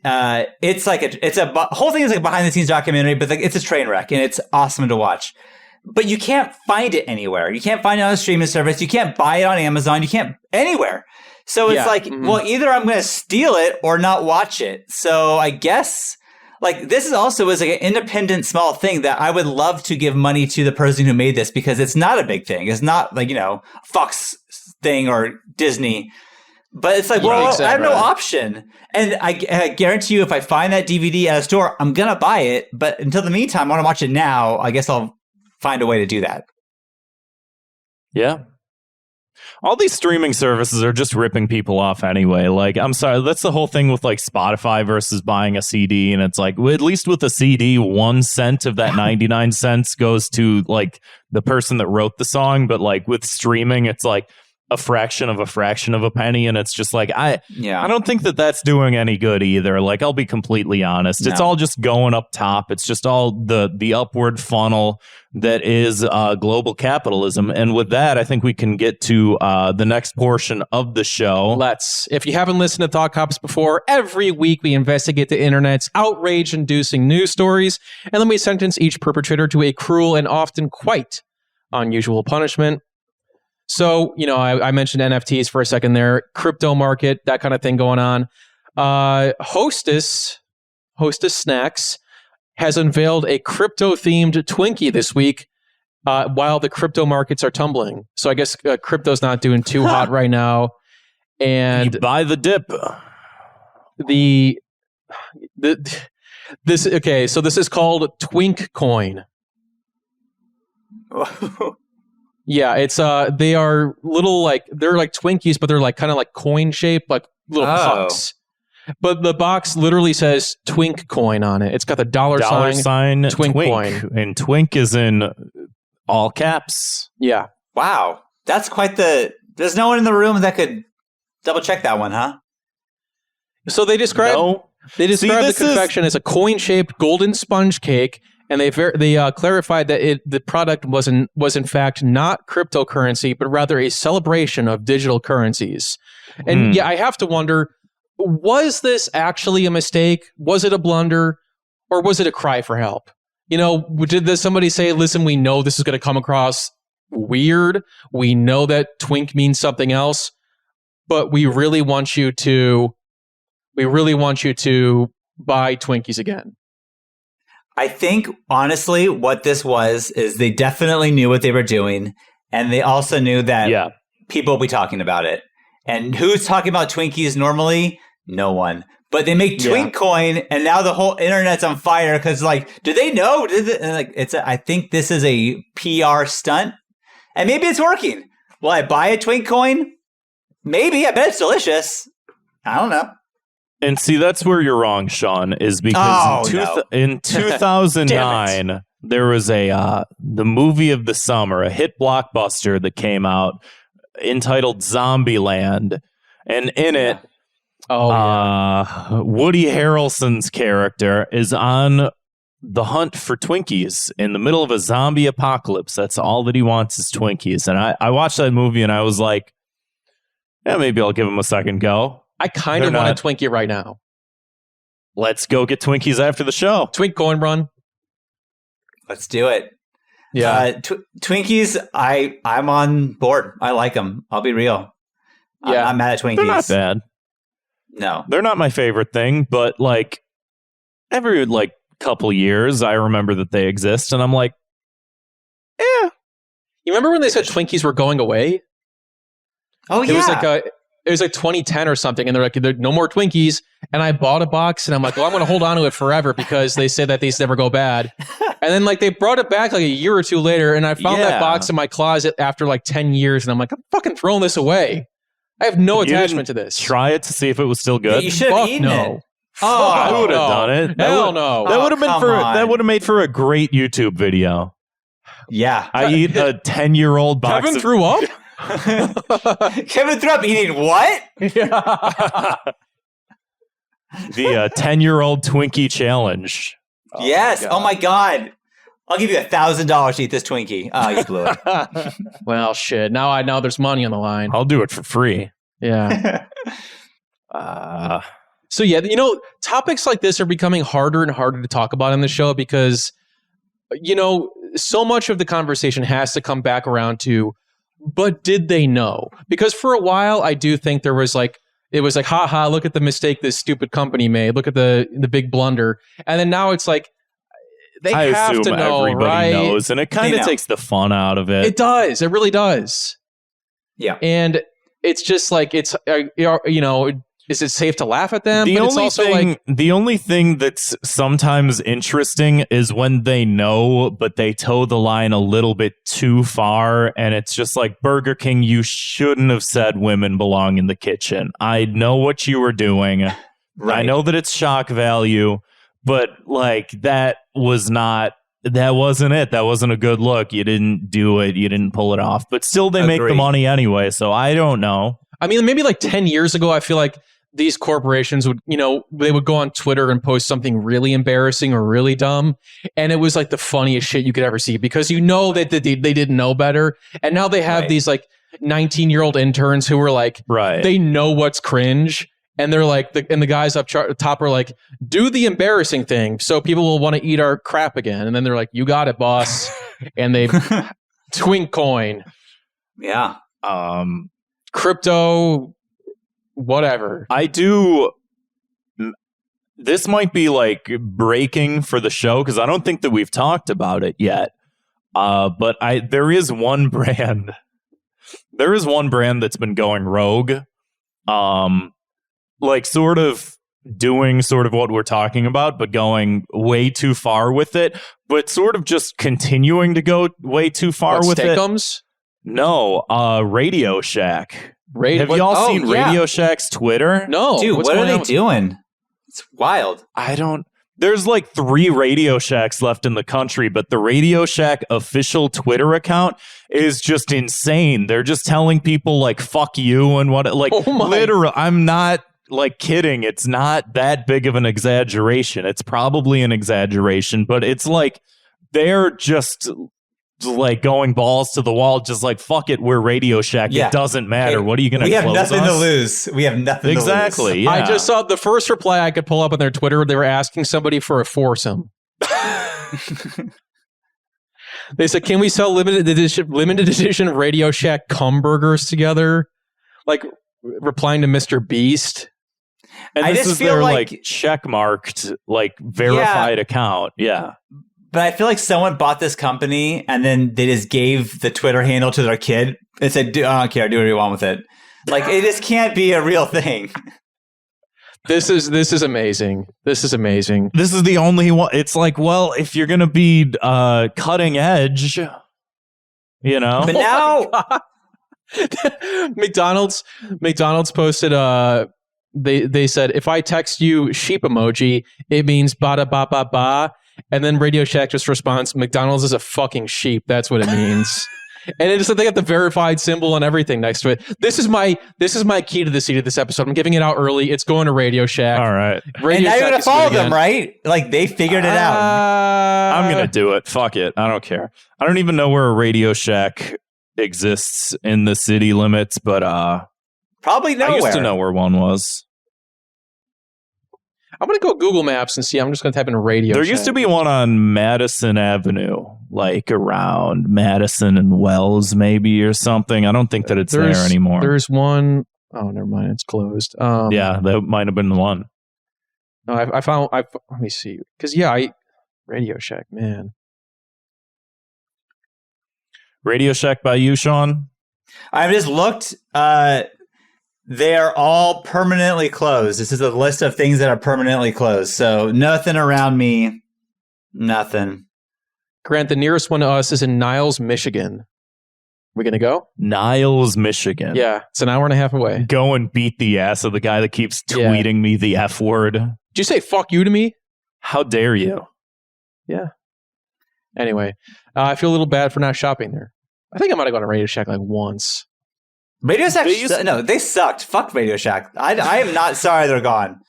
it's like the whole thing is like a behind the scenes documentary, but it's a train wreck and it's awesome to watch. But you can't find it anywhere. You can't find it on a streaming service. You can't buy it on Amazon. You can't anywhere. So it's well, either I'm going to steal it or not watch it. So I guess like this is also like an independent small thing that I would love to give money to the person who made this, because it's not a big thing. It's not like, Fox thing or Disney. But it's like, I have no option. And I guarantee you, if I find that DVD at a store, I'm going to buy it. But until the meantime, I want to watch it now. I guess I'll find a way to do that. Yeah. All these streaming services are just ripping people off anyway. Like, I'm sorry, that's the whole thing with like Spotify versus buying a CD. And it's like, at least with a CD, 1 cent of that 99 cents goes to like the person that wrote the song. But like with streaming, it's like a fraction of a penny, and it's just like I don't think that's doing any good either. Like, I'll be completely honest, it's all just going up top. It's just all the upward funnel that is global capitalism. And with that, I think we can get to the next portion of the show. If you haven't listened to Thought Cops before, every week we investigate the internet's outrage-inducing news stories, and then we sentence each perpetrator to a cruel and often quite unusual punishment. So, I mentioned NFTs for a second there, crypto market, that kind of thing going on. Hostess Snacks has unveiled a crypto-themed Twinkie this week while the crypto markets are tumbling. So I guess crypto's not doing too hot right now. And you buy the dip. This is called Twink Coin. Yeah, it's they are little they're like Twinkies, but they're like kind of like coin shaped, like little pucks. But the box literally says Twink Coin on it. It's got the dollar sign Twink Coin, and Twink is in all caps. Yeah. Wow, that's quite the. There's no one in the room that could double check that one, huh? So they describe the confection as a coin shaped golden sponge cake. And they clarified that the product was in fact not cryptocurrency, but rather a celebration of digital currencies. And I have to wonder, was this actually a mistake? Was it a blunder? Or was it a cry for help? Did somebody say, listen, we know this is going to come across weird. We know that twink means something else, but we really want you to buy Twinkies again. I think, honestly, what this was is they definitely knew what they were doing. And they also knew that people will be talking about it. And who's talking about Twinkies normally? No one. But they make Twink Coin, and now the whole internet's on fire because, like, do they know? I think this is a PR stunt, and maybe it's working. Will I buy a Twink Coin? Maybe. I bet it's delicious. I don't know. And see, that's where you're wrong, Shawn, is because in 2009, there was the movie of the summer, a hit blockbuster that came out entitled Zombieland. And in it, Woody Harrelson's character is on the hunt for Twinkies in the middle of a zombie apocalypse. That's all that he wants is Twinkies. And I watched that movie and I was like, yeah, maybe I'll give him a second go. I kind of want a Twinkie right now. Let's go get Twinkies after the show. Twink Coin run. Let's do it. Yeah. Twinkies, I'm on board. I like them. I'll be real. Yeah. I'm mad at Twinkies. They're not bad. No. They're not my favorite thing, but like every couple years I remember that they exist and I'm like, you remember when they said Twinkies were going away? Oh yeah. It was like 2010 or something, and they're like, no more Twinkies. And I bought a box, and I'm like, well, I'm going to hold on to it forever because they say that these never go bad. And then they brought it back like a year or two later, and I found that box in my closet after 10 years, and I'm like, I'm fucking throwing this away. I have no attachment to this. Try it to see if it was still good. Yeah, you should have eaten it. Oh, I would have done it. Hell no. That would have been that would have made for a great YouTube video. Yeah. I eat a 10-year-old box. Kevin threw up? Kevin threw up eating what? The 10-year-old Twinkie challenge. Yes. Oh my God. I'll give you $1,000 to eat this Twinkie. Oh, you blew it. Well, shit. Now I know there's money on the line. I'll do it for free. Yeah. So yeah, topics like this are becoming harder and harder to talk about on the show because, so much of the conversation has to come back around to, but did they know? Because for a while, I do think there was it was like, haha, look at the mistake this stupid company made. Look at the big blunder. And then now it's like, I have to know, everybody right? knows, and it kind of takes the fun out of it. It does. It really does. Yeah. And it's just like, is it safe to laugh at them? The only thing that's sometimes interesting is when they know, but they toe the line a little bit too far. And it's just like, Burger King, you shouldn't have said women belong in the kitchen. I know what you were doing. Right. I know that it's shock value, but that wasn't it. That wasn't a good look. You didn't do it. You didn't pull it off. But still, they make the money anyway. So I don't know. I mean, maybe 10 years ago, I feel like these corporations would, they would go on Twitter and post something really embarrassing or really dumb. And it was the funniest shit you could ever see because that they didn't know better. And now they have these 19-year-old interns who are they know what's cringe. And they're and the guys up top are do the embarrassing thing so people will want to eat our crap again. And then they're like, you got it, boss. And they Twink Coin. Yeah. Crypto. Whatever. I do. This might be breaking for the show because I don't think that we've talked about it yet. But there is one brand. There is one brand that's been going rogue. Sort of doing sort of what we're talking about, but going way too far with it. But sort of just continuing to go way too far with Steakums? It. No, Radio Shack. Have y'all seen Radio Shack's Twitter? No. Dude, what are they doing? It's wild. There's 3 Radio Shacks left in the country, but the Radio Shack official Twitter account is just insane. They're just telling people fuck you and what literally. I'm not kidding. It's not that big of an exaggeration. It's probably an exaggeration, but it's they're just going balls to the wall, just fuck it, we're Radio Shack. Yeah. It doesn't matter. What are you going to close us? We have nothing to lose. We have nothing to lose. Exactly. Yeah. I just saw the first reply I could pull up on their Twitter. They were asking somebody for a foursome. They said, can we sell limited edition Radio Shack cum burgers together? Replying to Mr. Beast. And this is their like check marked, like verified account. Yeah. But I feel like someone bought this company and then they just gave the Twitter handle to their kid and said, I don't care, do whatever you want with it. Like, it just can't be a real thing. This is amazing. This is amazing. This is the only one. It's like, well, if you're going to be cutting edge, you know. But now McDonald's posted they said, if I text you sheep emoji, it means ba da ba ba ba. And then Radio Shack just responds, McDonald's is a fucking sheep. That's what it means. And it's like they got the verified symbol and everything next to it. This is my key to the seed of this episode. I'm giving it out early. It's going to Radio Shack. All right. And now you're going to follow them, right? Like, they figured it out. I'm going to do it. Fuck it. I don't care. I don't even know where a Radio Shack exists in the city limits, but probably nowhere. I used to know where one was. I'm going to go Google Maps and see. I'm just going to type in Radio Shack. There used to be one on Madison Avenue, like around Madison and Wells, maybe, or something. I don't think that it's there anymore. There's one. Oh, never mind. It's closed. Yeah, that might have been the one. No, let me see. Because, Radio Shack, man. Radio Shack by you, Sean? I've just looked. They are all permanently closed. This is a list of things that are permanently closed. So nothing around me. Nothing. Grant, the nearest one to us is in Niles, Michigan. We going to go? Niles, Michigan. Yeah, it's an hour and a half away. Go and beat the ass of the guy that keeps tweeting me the F word. Did you say fuck you to me? How dare you? Yeah. Anyway, I feel a little bad for not shopping there. I think I might have gone to Radio Shack like once. Radio Shack, they sucked. Fuck Radio Shack. I am not sorry they're gone.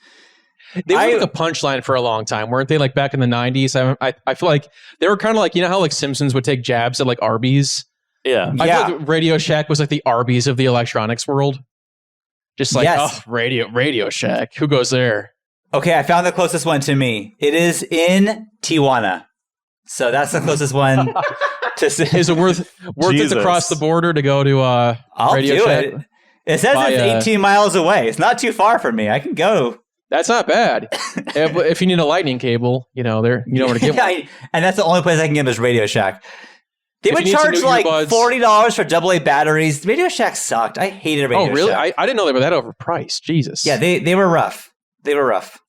They were like a punchline for a long time, weren't they? Like back in the 90s. I feel like they were kind of like, you know how like Simpsons would take jabs at like Arby's? Yeah. I feel like Radio Shack was like the Arby's of the electronics world. Just like, Radio Shack. Who goes there? Okay, I found the closest one to me. It is in Tijuana. So that's the closest one. Is it worth it to cross the border to go to Radio Shack? I'll do it. It says it's 18 miles away. It's not too far from me. I can go. That's not bad. if you need a lightning cable, you know where to get one. And that's the only place I can get them is Radio Shack. They would charge like $40 for AA batteries. Radio Shack sucked. I hated Radio Shack. Oh, really? I didn't know they were that overpriced. Jesus. Yeah, they were rough. They were rough.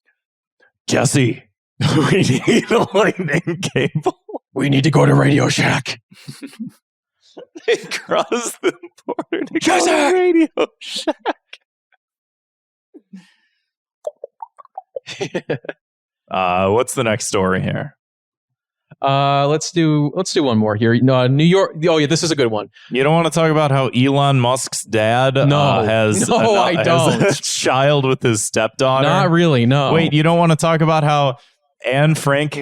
Jesse, we need a lightning cable. We need to go to Radio Shack. They cross the border to go to Radio Shack. What's the next story here? Let's do one more here. New York. Oh yeah, this is a good one. You don't want to talk about how Elon Musk's dad has a child with his stepdaughter? Not really. No. Wait, you don't want to talk about how Anne Frank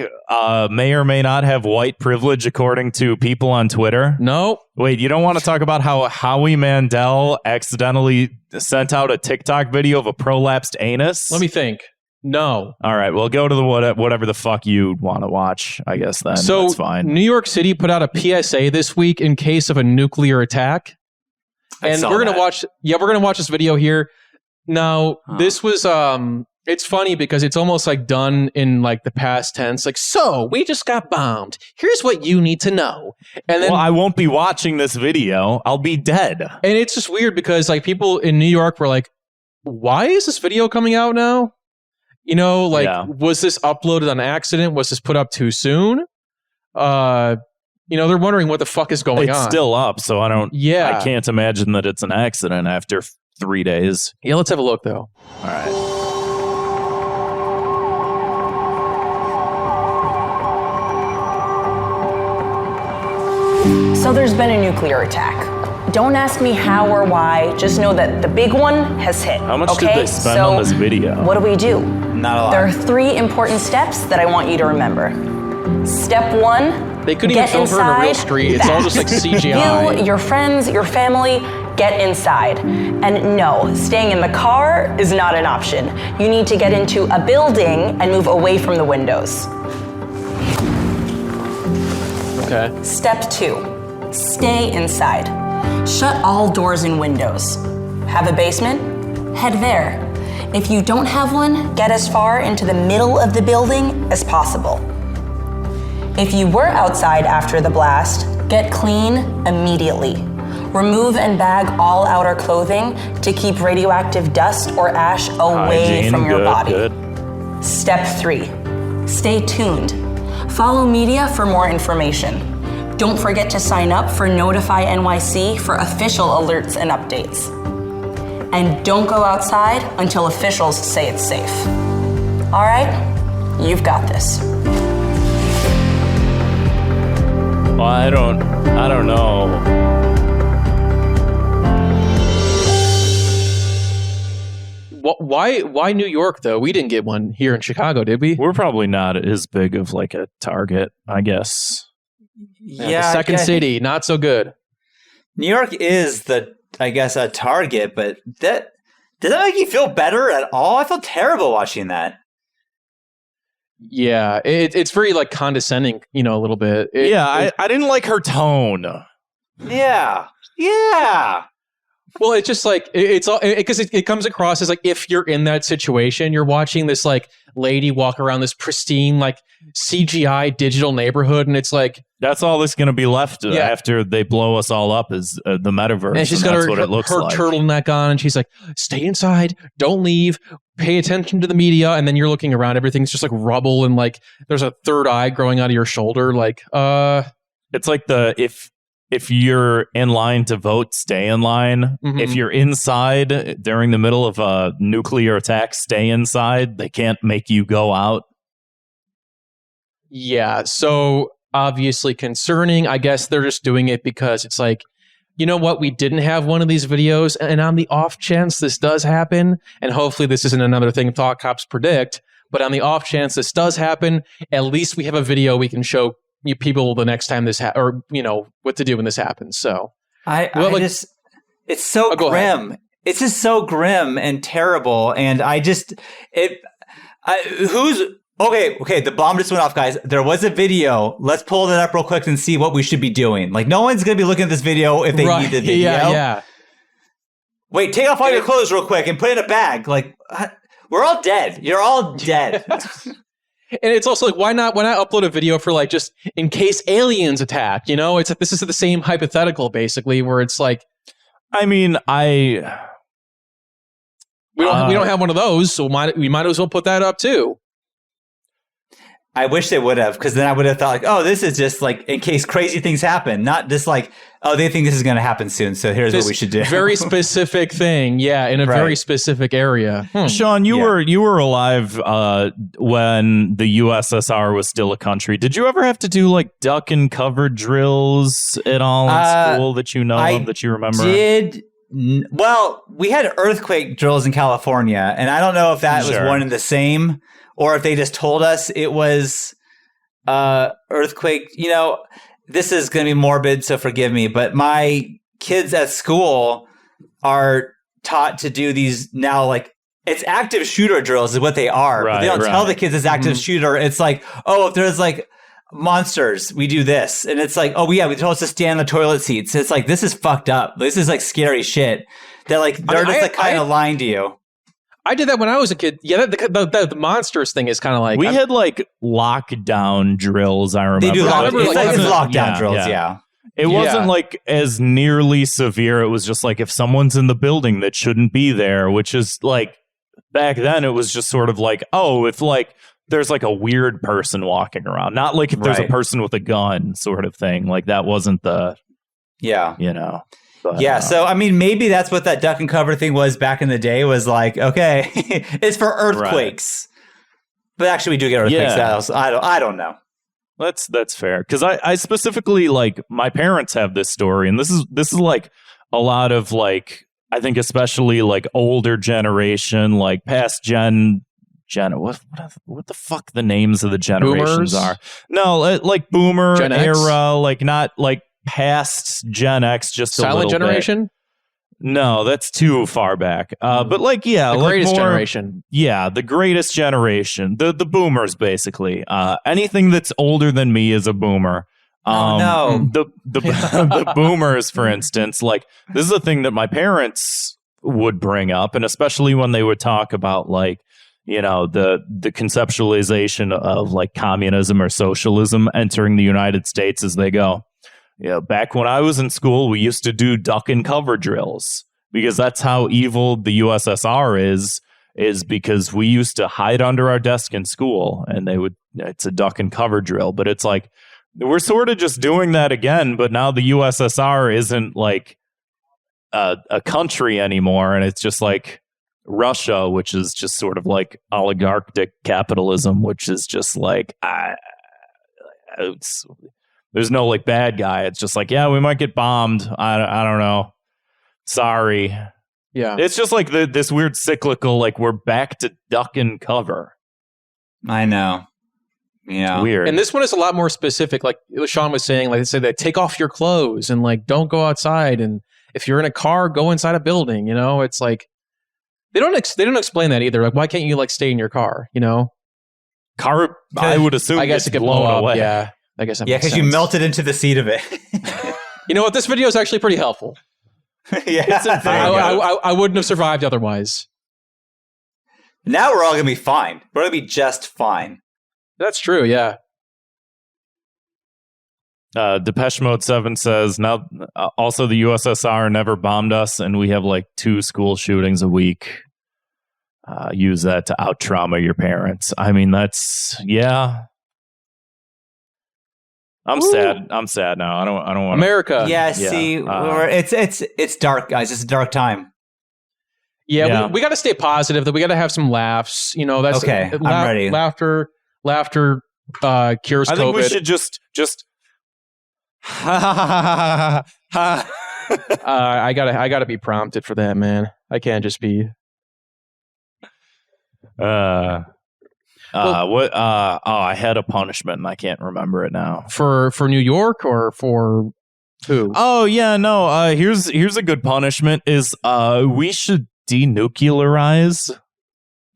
may or may not have white privilege according to people on Twitter? No. Wait, you don't want to talk about how Howie Mandel accidentally sent out a TikTok video of a prolapsed anus? Let me think. No. All right, well, go to the whatever the fuck you want to watch, I guess then. So that's fine. New York City put out a PSA this week in case of a nuclear attack. And we're going to watch this video here. Now, this was it's funny because it's almost like done in like the past tense. Like, so we just got bombed. Here's what you need to know. And then I won't be watching this video. I'll be dead. And it's just weird because like people in New York were like, why is this video coming out now? Was this uploaded on accident? Was this put up too soon? They're wondering what the fuck is going on. It's still up, so I can't imagine that it's an accident after 3 days. Yeah, let's have a look though. All right. So there's been a nuclear attack. Don't ask me how or why, just know that the big one has hit. How much did they spend on this video? What do? Not a lot. There are 3 important steps that I want you to remember. Step 1, they couldn't even film her in a real street. It's all just like CGI. You, your friends, your family, get inside. And no, staying in the car is not an option. You need to get into a building and move away from the windows. Okay. Step 2, stay inside. Shut all doors and windows. Have a basement? Head there. If you don't have one, get as far into the middle of the building as possible. If you were outside after the blast, get clean immediately. Remove and bag all outer clothing to keep radioactive dust or ash away from your body. Step 3. Stay tuned. Follow media for more information. Don't forget to sign up for Notify NYC for official alerts and updates. And don't go outside until officials say it's safe. All right? You've got this. Well, I don't know. Why New York though? We didn't get one here in Chicago, did we? We're probably not as big of like a target, I guess. Yeah, the second city, not so good. New York is I guess, a target, but does that make you feel better at all? I feel terrible watching that. Yeah, it's very like condescending, a little bit. I didn't like her tone. Yeah. Well, it's just like it's all because it comes across as like if you're in that situation, you're watching this like lady walk around this pristine like CGI digital neighborhood, and it's like that's all that's going to be left after they blow us all up is the metaverse. And she's got her turtleneck on, and she's like, "Stay inside, don't leave, pay attention to the media." And then you're looking around, everything's just like rubble, and like there's a third eye growing out of your shoulder. Like, it's like if you're in line to vote, stay in line. Mm-hmm. If you're inside during the middle of a nuclear attack, stay inside. They can't make you go out. Yeah, so obviously concerning. I guess they're just doing it because it's like, you know what? We didn't have one of these videos, and on the off chance this does happen, and hopefully this isn't another thing Thought Cops predict, but on the off chance this does happen, at least we have a video we can show you people the next time this or what to do when this happens. So it's so grim. Ahead. It's just so grim and terrible, and Okay, the bomb just went off, guys. There was a video. Let's pull it up real quick and see what we should be doing. Like, no one's going to be looking at this video if they need the video. Yeah. Wait, take off all your clothes real quick and put it in a bag. Like, we're all dead. You're all dead. And it's also like, why not upload a video for like just in case aliens attack? It's like this is the same hypothetical basically, where it's like, I mean, we don't have one of those, so we might as well put that up too. I wish they would have, because then I would have thought like, oh, this is just like in case crazy things happen, not just like, oh, they think this is going to happen soon, so here's what we should do. Very specific thing, in a very specific area. Shawn, you were alive when the USSR was still a country. Did you ever have to do like duck and cover drills at all in school that you know of, that you remember? Well, we had earthquake drills in California, and I don't know if that was one and the same, or if they just told us it was earthquake. This is going to be morbid, so forgive me, but my kids at school are taught to do these now, like, it's active shooter drills is what they are. But they don't tell the kids it's active shooter. It's like, oh, if there's like monsters, we do this. And it's like, oh, yeah, we told us to stand on the toilet seats. It's like, this is fucked up. This is like scary shit. They're like, they're just kind of lying to you. I did that when I was a kid. Yeah, the monsters thing is kind of like... We had like lockdown drills, I remember. They do lockdown drills, yeah. It wasn't like as nearly severe. It was just like if someone's in the building that shouldn't be there, which is like, back then it was just sort of like, oh, if like there's like a weird person walking around. Not like if there's a person with a gun sort of thing. Like that wasn't the... But, so I mean, maybe that's what that duck and cover thing was back in the day. Was like, okay, it's for earthquakes, but actually we do get earthquakes. I don't know. That's fair, because I specifically, like, my parents have this story, and this is like a lot of like, I think especially like older generation, like past gen. What the fuck the names of the generations Boomers? Are? No, like boomer Gen X? era, like not like past Gen X, just Silent a little generation bit. No, that's too far back. But like, the greatest generation. Yeah, the greatest generation. The boomers, basically. Anything that's older than me is a boomer. The boomers, for instance, like this is a thing that my parents would bring up, and especially when they would talk about like, you know, the conceptualization of like communism or socialism entering the United States as they go. You know, back when I was in school, we used to do duck and cover drills because that's how evil the USSR is because we used to hide under our desk in school and it's a duck and cover drill. But it's like, we're sort of just doing that again, but now the USSR isn't like a country anymore. And it's just like Russia, which is just sort of like oligarchic capitalism, which is just like, there's no like bad guy. It's just like, yeah, we might get bombed. I don't know. Sorry. Yeah. It's just like this weird cyclical, like we're back to duck and cover. I know. Yeah. It's weird. And this one is a lot more specific. Like Shawn was saying, like they said that take off your clothes and like don't go outside. And if you're in a car, go inside a building. You know, it's like they don't explain that either. Like, why can't you like stay in your car? You know, car. I would assume. I guess it could blow up. Away. Yeah. I guess. Yeah, because you melted into the seat of it. You know what? This video is actually pretty helpful. Yeah. I wouldn't have survived otherwise. Now we're all going to be fine. We're going to be just fine. That's true, yeah. Depeche Mode 7 says, now, also the USSR never bombed us, and we have like 2 school shootings a week. Use that to out-trauma your parents. I mean, that's, yeah. I'm sad. I'm sad now. I don't want America. Yeah, see, it's dark, guys. It's a dark time. Yeah. We got to stay positive. That we got to have some laughs. You know, that's okay. I'm ready. Laughter cures COVID. I think we should just. I gotta be prompted for that, man. I can't just be. I had a punishment and I can't remember it now. For New York or for who? Oh yeah, no. Here's a good punishment is we should denuclearize.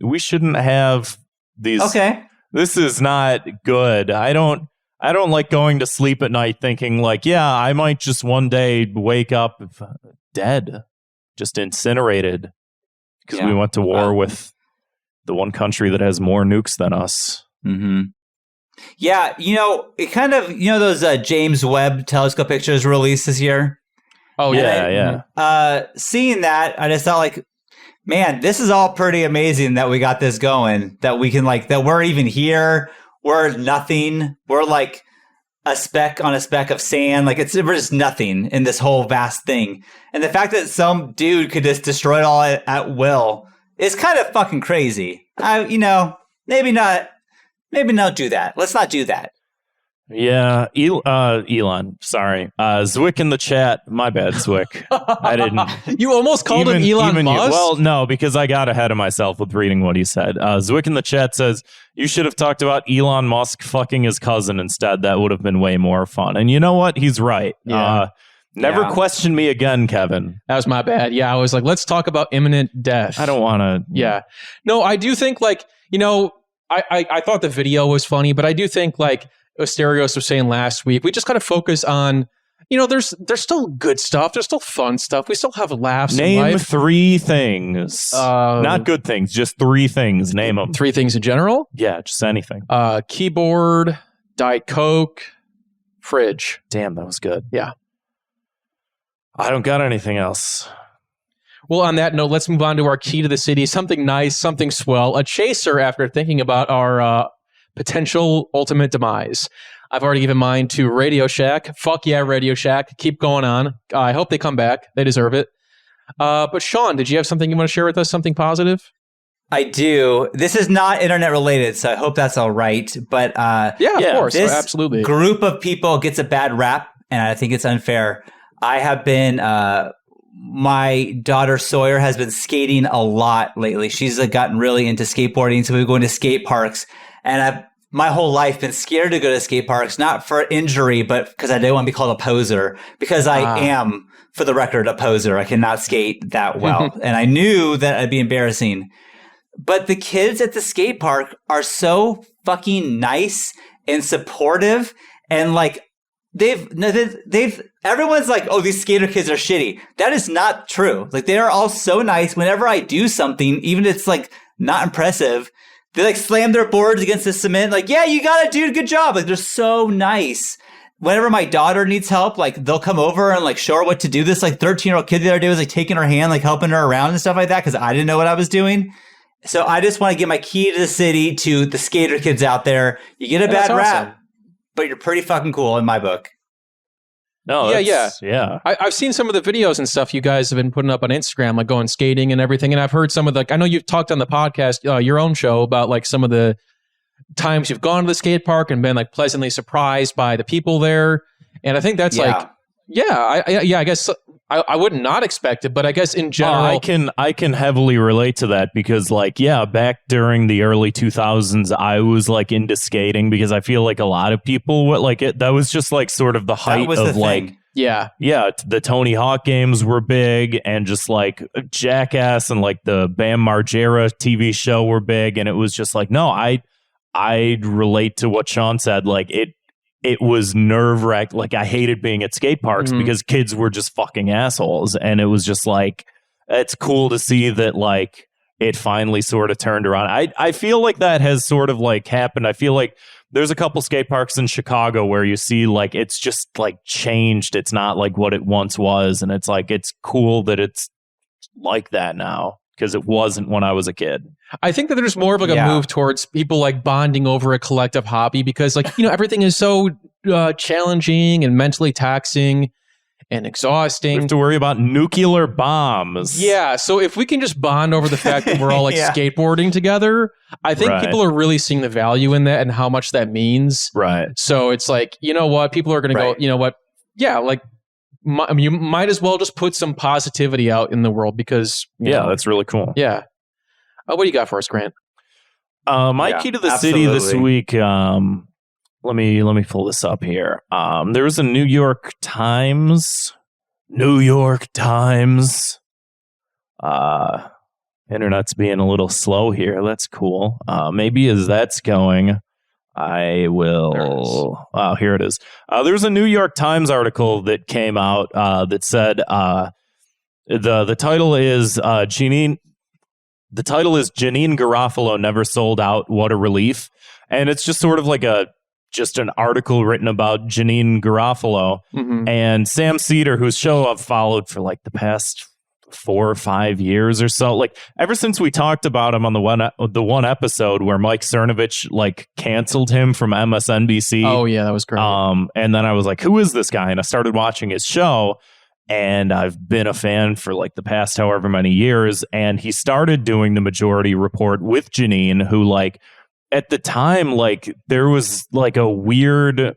We shouldn't have these. Okay. This is not good. I don't like going to sleep at night thinking like, yeah, I might just one day wake up dead, just incinerated because we went to war with the one country that has more nukes than us. Mm-hmm. Yeah, you know, it kind of, you know, those James Webb telescope pictures released this year. Oh yeah, yeah. Seeing that, I just thought like, man, this is all pretty amazing that we got this going. That we can like that we're even here. We're nothing. We're like a speck on a speck of sand. Like we're just nothing in this whole vast thing. And the fact that some dude could just destroy it all at will is kind of fucking crazy. You know, maybe not do that. Let's not do that. Yeah, Elon. Sorry, Zwick in the chat. My bad, Zwick. I didn't. You almost called him Elon Musk. Well, no, because I got ahead of myself with reading what he said. Zwick in the chat says you should have talked about Elon Musk fucking his cousin instead. That would have been way more fun. And you know what? He's right. Yeah. Never question me again, Kevin. That was my bad. Yeah, I was like, let's talk about imminent death. I don't want to. Yeah. No, I do think like, you know, I thought the video was funny, but I do think like Asterios was saying last week, we just got to focus on, you know, there's still good stuff. There's still fun stuff. We still have laughs in Name life. 3 things. Not good things, just 3 things. Name them. 3 things in general? Yeah, just anything. Keyboard, Diet Coke, fridge. Damn, that was good. Yeah. I don't got anything else. Well, on that note, let's move on to our key to the city. Something nice, something swell. A chaser after thinking about our potential ultimate demise. I've already given mine to Radio Shack. Fuck yeah, Radio Shack. Keep going on. I hope they come back. They deserve it. But Shawn, did you have something you want to share with us? Something positive? I do. This is not internet related, so I hope that's all right. But yeah, of course. This absolutely. Group of people gets a bad rap, and I think it's unfair. I have been... my daughter Sawyer has been skating a lot lately. She's gotten really into skateboarding, so we're going to skate parks. And I've my whole life been scared to go to skate parks, not for injury, but because I don't want to be called a poser. Because I am, for the record, a poser. I cannot skate that well. And I knew that I'd be embarrassing. But the kids at the skate park are so fucking nice and supportive. And like, everyone's like, oh, these skater kids are shitty. That is not true. Like, they are all so nice. Whenever I do something, even if it's like not impressive, they like slam their boards against the cement. Like, yeah, you got it, dude. Good job. Like, they're so nice. Whenever my daughter needs help, like, they'll come over and like show her what to do. This like 13-year-old kid the other day was like taking her hand, like helping her around and stuff like that because I didn't know what I was doing. So I just want to give my key to the city to the skater kids out there. You get a bad rap, but you're pretty fucking cool in my book. No, yeah. I've seen some of the videos and stuff you guys have been putting up on Instagram, like going skating and everything. And I've heard some of the, I know you've talked on the podcast, your own show, about like some of the times you've gone to the skate park and been like pleasantly surprised by the people there. And I think that's I guess I would not expect it, but I guess in general, I can heavily relate to that because back during the early 2000s, I was like into skating because I feel like a lot of people that was just like sort of the height of like, the Tony Hawk games were big and just like Jackass and like the Bam Margera TV show were big. And it was just like, no, I relate to what Shawn said. Like it was nerve-wracking. Like, I hated being at skate parks because kids were just fucking assholes. And it was just like, it's cool to see that, like, it finally sort of turned around. I feel like that has sort of, like, happened. I feel like there's a couple skate parks in Chicago where you see, like, it's just, like, changed. It's not like what it once was. And it's, like, it's cool that it's like that now because it wasn't when I was a kid. I think that there's more of like a move towards people like bonding over a collective hobby because like, everything is so challenging and mentally taxing and exhausting. We have to worry about nuclear bombs. Yeah. So if we can just bond over the fact that we're all like skateboarding together, I think people are really seeing the value in that and how much that means. Right. So it's like, you know what? People are going to go, you know what? Yeah. Like, you might as well just put some positivity out in the world because that's really cool. Yeah. What do you got for us, Grant? My key to the city this week. Let me pull this up here. There was a New York Times. Internet's being a little slow here. That's cool. Maybe as that's going, I will. Oh, here it is. There's a New York Times article that came out that said the title is Janine. The title is Janine Garofalo Never Sold Out. What a Relief. And it's just sort of like an article written about Janine Garofalo and Sam Cedar, whose show I've followed for like the past 4 or 5 years or so. Like ever since we talked about him on the one episode where Mike Cernovich like canceled him from MSNBC. Oh yeah, that was great. And then I was like, who is this guy? And I started watching his show. And I've been a fan for like the past however many years. And he started doing the Majority Report with Janine, who like at the time, like there was like a weird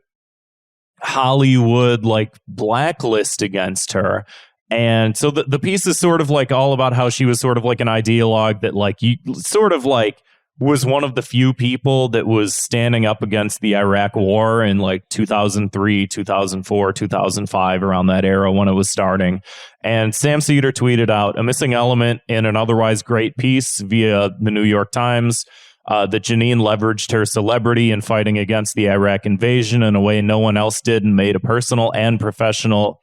Hollywood like blacklist against her. And so the piece is sort of like all about how she was sort of like an ideologue that like you sort of like was one of the few people that was standing up against the Iraq war in like 2003, 2004, 2005, around that era when it was starting. And Sam Cedar tweeted out a missing element in an otherwise great piece via the New York Times that Janine leveraged her celebrity in fighting against the Iraq invasion in a way no one else did and made personal and professional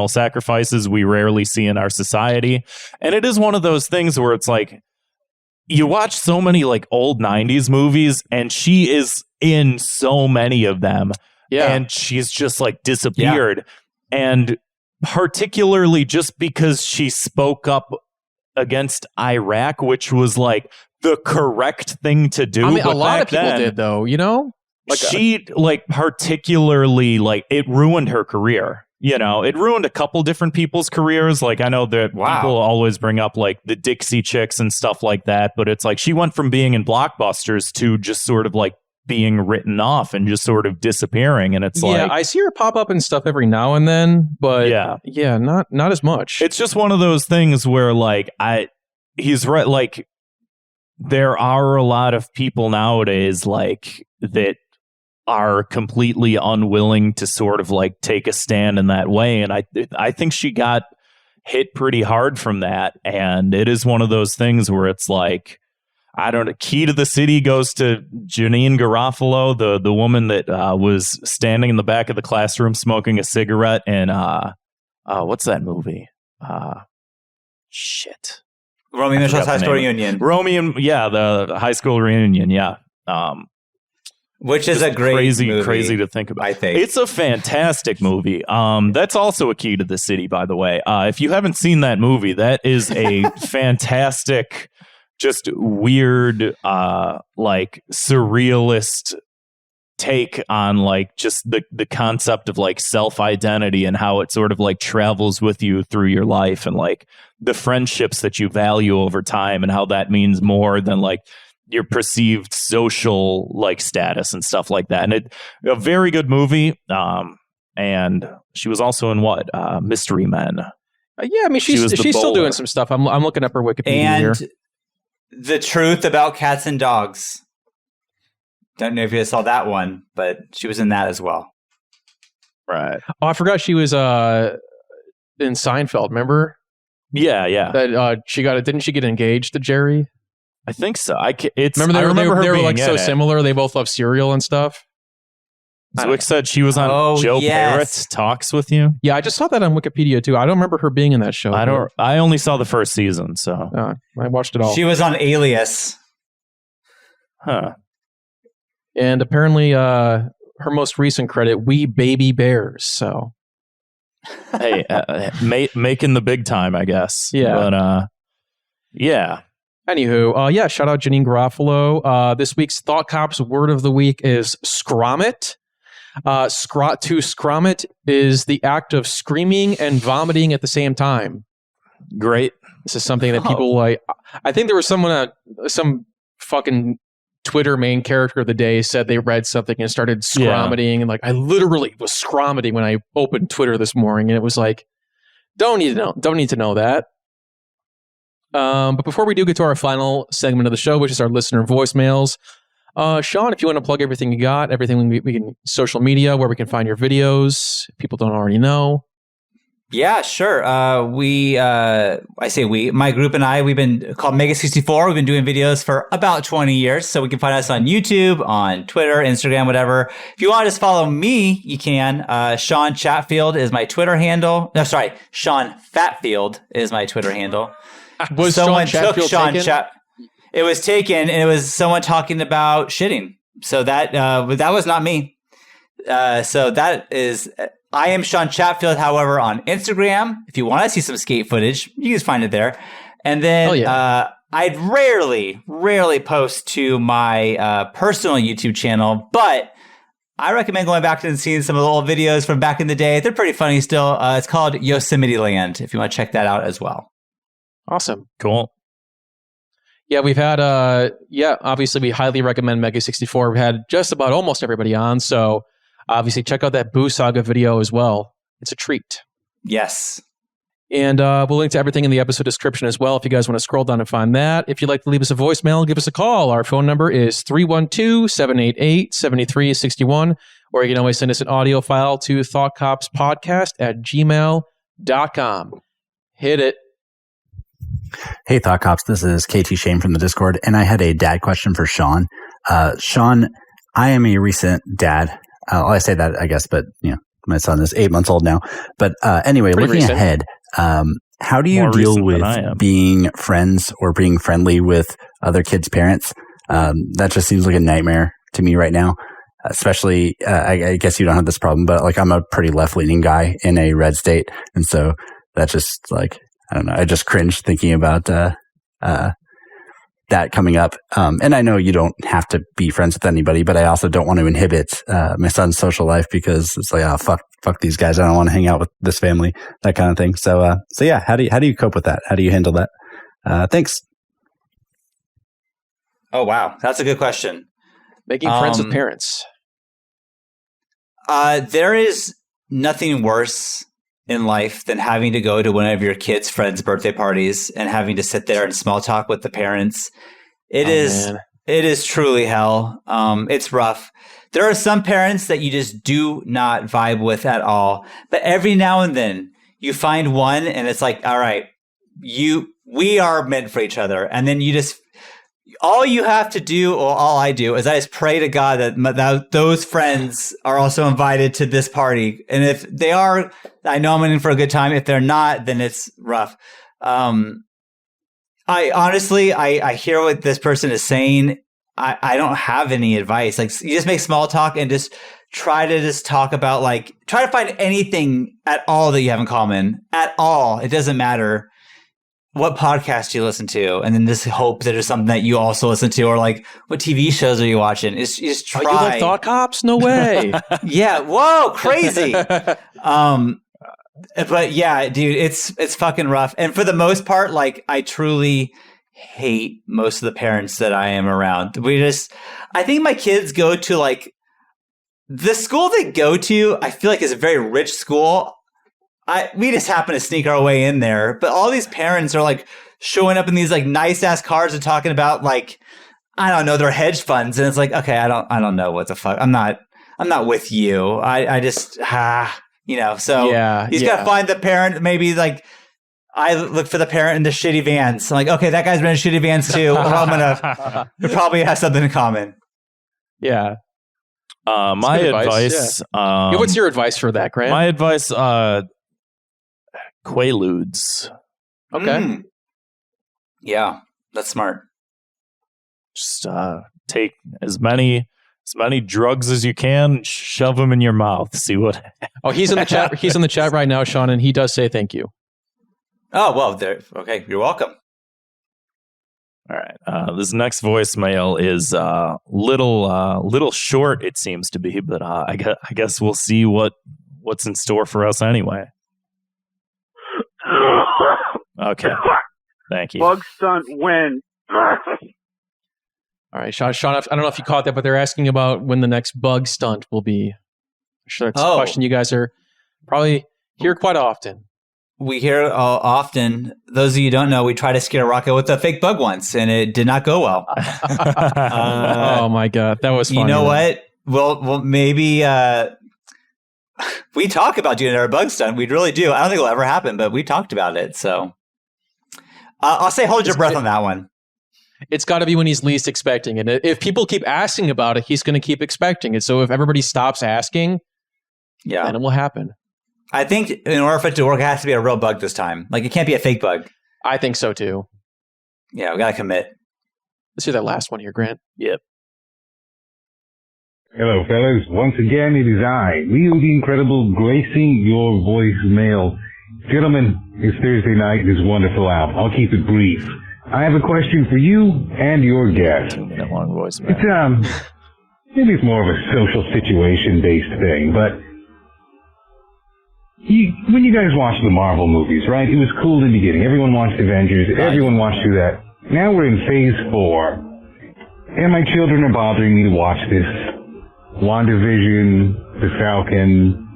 sacrifices we rarely see in our society. And it is one of those things where it's like, you watch so many like old 90s movies and she is in so many of them. Yeah. And she's just like disappeared. Yeah. And particularly just because she spoke up against Iraq, which was like the correct thing to do. I mean, a lot of people did though, Like she like particularly like it ruined her career. It ruined a couple different people's careers. Like I know that people always bring up like the Dixie Chicks and stuff like that, but it's like she went from being in blockbusters to just sort of like being written off and just sort of disappearing. And it's like, I see her pop up and stuff every now and then, but not as much. It's just one of those things where like he's right. Like there are a lot of people nowadays like that are completely unwilling to sort of like take a stand in that way. And I think she got hit pretty hard from that. And it is one of those things where it's like, I don't know. Key to the City goes to Janine Garofalo, the woman that was standing in the back of the classroom smoking a cigarette. And what's that movie? Shit. Romeo and Michelle's High School Reunion. The High School Reunion. Yeah. Which is a great movie, crazy to think about. I think it's a fantastic movie. That's also a Key to the City, by the way. If you haven't seen that movie, that is a fantastic, just weird, like surrealist take on like just the concept of like self-identity and how it sort of like travels with you through your life and like the friendships that you value over time and how that means more than like your perceived social like status and stuff like that. And a very good movie. And she was also in Mystery Men. Yeah, I mean she's still doing some stuff. I'm looking up her Wikipedia here. The Truth About Cats and Dogs. Don't know if you saw that one, but she was in that as well. Right. Oh, I forgot she was in Seinfeld. Remember? Yeah. That she got it. Didn't she get engaged to Jerry? I think so. I remember they were like so similar. They both love cereal and stuff. Zwick said she was on Joe Barrett Talks With You. Yeah, I just saw that on Wikipedia too. I don't remember her being in that show. I only saw the first season, so I watched it all. She was on Alias. Huh. And apparently her most recent credit, We Baby Bears. So hey, making the big time, I guess. Yeah. But yeah. Anywho, shout out Janine Garofalo. This week's Thought Cops word of the week is scrommet. To scrommet is the act of screaming and vomiting at the same time. Great. This is something that people like. I think there was someone, some fucking Twitter main character of the day said they read something and started scrommeting. And like, I literally was scrommeting when I opened Twitter this morning. And it was like, don't need to know that. But before we do get to our final segment of the show, which is our listener voicemails, Shawn, if you want to plug everything you got, everything we can, social media, where we can find your videos, if people don't already know. Yeah, sure. My group and I, we've been called Mega 64. We've been doing videos for about 20 years. So we can find us on YouTube, on Twitter, Instagram, whatever. If you want to just follow me, you can. Shawn Chatfield is my Twitter handle. No, sorry. Shawn Fatfield is my Twitter handle. Was someone took Shawn Chat? It was taken, and it was someone talking about shitting. So that was not me. So that is, I am Shawn Chatfield. However, on Instagram, if you want to see some skate footage, you can find it there. And then I'd rarely post to my personal YouTube channel, but I recommend going back and seeing some of the old videos from back in the day. They're pretty funny still. It's called Yosemite Land, if you want to check that out as well. Awesome. Cool. Yeah, we've had, obviously we highly recommend Mega 64. We've had just about almost everybody on. So obviously check out that Buu Saga video as well. It's a treat. Yes. And we'll link to everything in the episode description as well if you guys want to scroll down and find that. If you'd like to leave us a voicemail, give us a call. Our phone number is 312-788-7361. Or you can always send us an audio file to thoughtcopspodcast@gmail.com. Hit it. Hey, Thought Cops, this is KT Shane from the Discord, and I had a dad question for Shawn. Shawn, I am a recent dad. I say that, I guess, but my son is 8 months old now. But anyway, pretty looking recent. ahead, how do you deal with being friends or being friendly with other kids' parents? That just seems like a nightmare to me right now. Especially, I guess you don't have this problem, but like I'm a pretty left-leaning guy in a red state, and so that's just like, I don't know. I just cringe thinking about that coming up. And I know you don't have to be friends with anybody, but I also don't want to inhibit my son's social life because it's like, fuck these guys. I don't want to hang out with this family, that kind of thing. So yeah, how do you cope with that? How do you handle that? Thanks. Oh, wow. That's a good question. Making friends with parents. There is nothing worse in life than having to go to one of your kids' friends' birthday parties and having to sit there and small talk with the parents. It is truly hell. It's rough. There are some parents that you just do not vibe with at all. But every now and then you find one and it's like, all right, we are meant for each other. And then all you have to do, or all I do, is I just pray to God that those friends are also invited to this party. And if they are, I know I'm in for a good time. If they're not, then it's rough. I honestly hear what this person is saying. I don't have any advice. Like, you just make small talk and just try to talk about, like, try to find anything at all that you have in common at all. It doesn't matter what podcast you listen to, and then just hope that there's something that you also listen to, or like, what TV shows are you watching? Just try. Oh, you like Thought Cops? No way. Yeah. Whoa, crazy. But yeah, dude, it's fucking rough. And for the most part, like, I truly hate most of the parents that I am around. I think my kids go to, like, the school they go to, I feel like is a very rich school. We just happen to sneak our way in there, but all these parents are, like, showing up in these, like, nice ass cars and talking about, like, I don't know, their hedge funds, and it's like, okay, I don't know what the fuck. I'm not with you. I just you know. So yeah, you just gotta find the parent. Maybe, like, I look for the parent in the shitty vans. I'm like, okay, that guy's running shitty vans too. We probably have something in common. Yeah. My advice. Yeah. What's your advice for that, Grant? My advice. Quaaludes. Okay. Yeah, that's smart. Just take as many drugs as you can, shove them in your mouth, see what. Oh, he's in the chat. He's in the chat right now, Shawn, and he does say thank you. Oh, well, there. Okay, you're welcome. All right. This next voicemail is little short, it seems to be, but I guess we'll see what's in store for us anyway. Okay. Thank you. Bug stunt win. All right, Shawn, I don't know if you caught that, but they're asking about when the next bug stunt will be. I'm sure that's a question you guys are probably hear quite often. We hear often. Those of you who don't know, we tried to scare Rocco with a fake bug once, and it did not go well. Oh my God, that was funny. You know what? Well, maybe we talk about doing our bug stunt. We really do. I don't think it'll ever happen, but we talked about it. So I'll say hold your breath on that one. It's got to be when he's least expecting it. If people keep asking about it, he's going to keep expecting it. So if everybody stops asking, then it will happen. I think in order for it to work, it has to be a real bug this time. Like, it can't be a fake bug. I think so too. Yeah, we got to commit. Let's hear that last one here, Grant. Yep. Hello, fellas. Once again, it is I, Leo the Incredible, gracing your voicemail. Gentlemen, it's Thursday night. It is wonderful out. I'll keep it brief. I have a question for you and your guest. 2-minute long voicemail. It's, maybe it's more of a social situation-based thing, but when you guys watch the Marvel movies, right? It was cool in the beginning. Everyone watched Avengers. Everyone watched through that. Now we're in Phase 4, and my children are bothering me to watch this. WandaVision, The Falcon,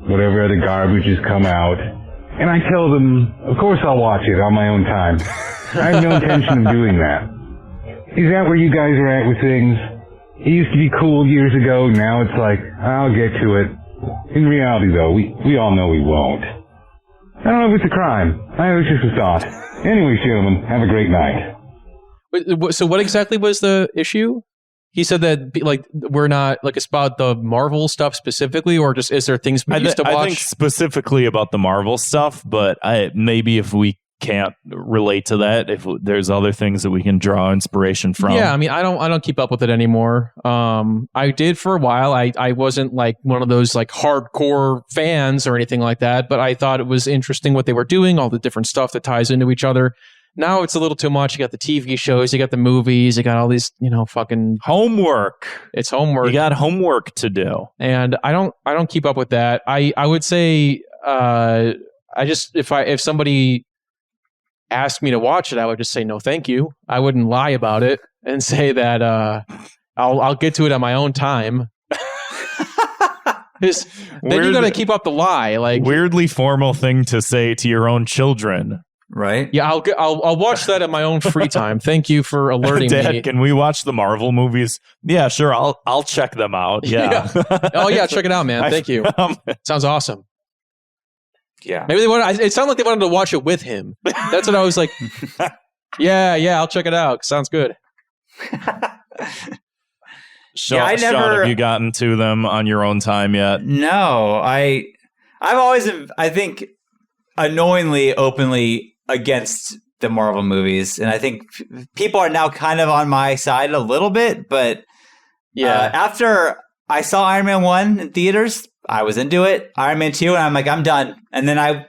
whatever other garbage has come out. And I tell them, of course I'll watch it on my own time. I have no intention of doing that. Is that where you guys are at with things? It used to be cool years ago. Now it's like, I'll get to it. In reality, though, we all know we won't. I don't know if it's a crime. It was just a thought. Anyways, gentlemen, have a great night. So what exactly was the issue? He said that, like, we're not, like, it's about the Marvel stuff specifically, or just is there things we used to watch? I think specifically about the Marvel stuff, but maybe if we can't relate to that, if there's other things that we can draw inspiration from. Yeah, I mean, I don't keep up with it anymore. I did for a while. I wasn't like one of those like hardcore fans or anything like that, but I thought it was interesting what they were doing, all the different stuff that ties into each other. Now it's a little too much. You got the TV shows, you got the movies, you got all these, fucking homework. It's homework. You got homework to do. And I don't keep up with that. I would say if somebody asked me to watch it, I would just say no thank you. I wouldn't lie about it and say that I'll get to it on my own time. Then you got to keep up the lie. Like, weirdly formal thing to say to your own children. Right? Yeah, I'll watch that at my own free time. Thank you for alerting Dad, me. Can we watch the Marvel movies? Yeah, sure. I'll check them out. Yeah. Oh yeah, check it out, man. Thank you. Sounds awesome. Yeah. Maybe it sounded like they wanted to watch it with him. That's what I was like. Yeah, I'll check it out. Sounds good. Sean, have you gotten to them on your own time yet? No, I've always, I think, annoyingly openly against the Marvel movies, and I think people are now kind of on my side a little bit. But after I saw Iron Man 1 in theaters, I was into it. Iron Man 2, and I'm like, I'm done. And then I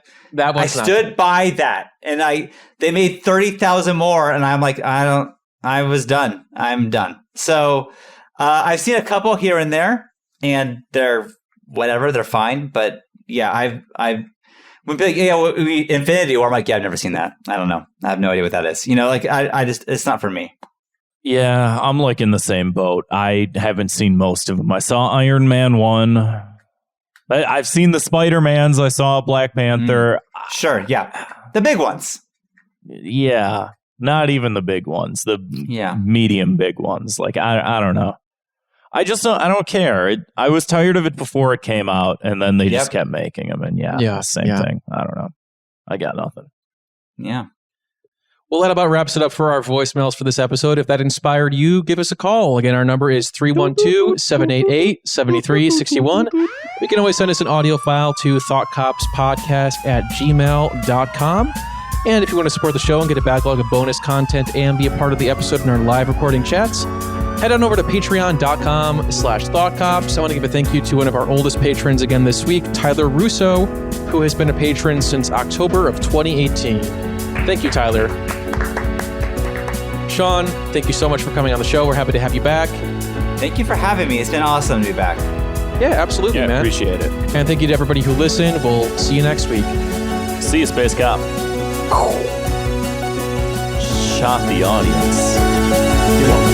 stood by that, and they made 30,000 more, and I'm like, I was done. I'm done. So I've seen a couple here and there, and they're whatever, they're fine. But yeah, I've when people like, Infinity War, I'm like, yeah, I've never seen that. I don't know. I have no idea what that is. Like I just, it's not for me. Yeah, I'm like in the same boat. I haven't seen most of them. I saw Iron Man 1. I've seen the Spider-Mans. I saw Black Panther. Sure, yeah. The big ones. Yeah, not even the big ones. The medium big ones. Like, I don't know. I don't care. I was tired of it before it came out, and then they just kept making them. And same thing. I don't know. I got nothing. Yeah. Well, that about wraps it up for our voicemails for this episode. If that inspired you, give us a call. Again, our number is 312-788-7361. You can always send us an audio file to thoughtcopspodcast@gmail.com. And if you want to support the show and get a backlog of bonus content and be a part of the episode in our live recording chats, head on over to patreon.com/thoughtcops. I want to give a thank you to one of our oldest patrons again this week, Tyler Russo, who has been a patron since October of 2018. Thank you, Tyler. Shawn, thank you so much for coming on the show. We're happy to have you back. Thank you for having me. It's been awesome to be back. Yeah, absolutely, man. Appreciate it. And thank you to everybody who listened. We'll see you next week. See you, Space Cop. Shot the audience.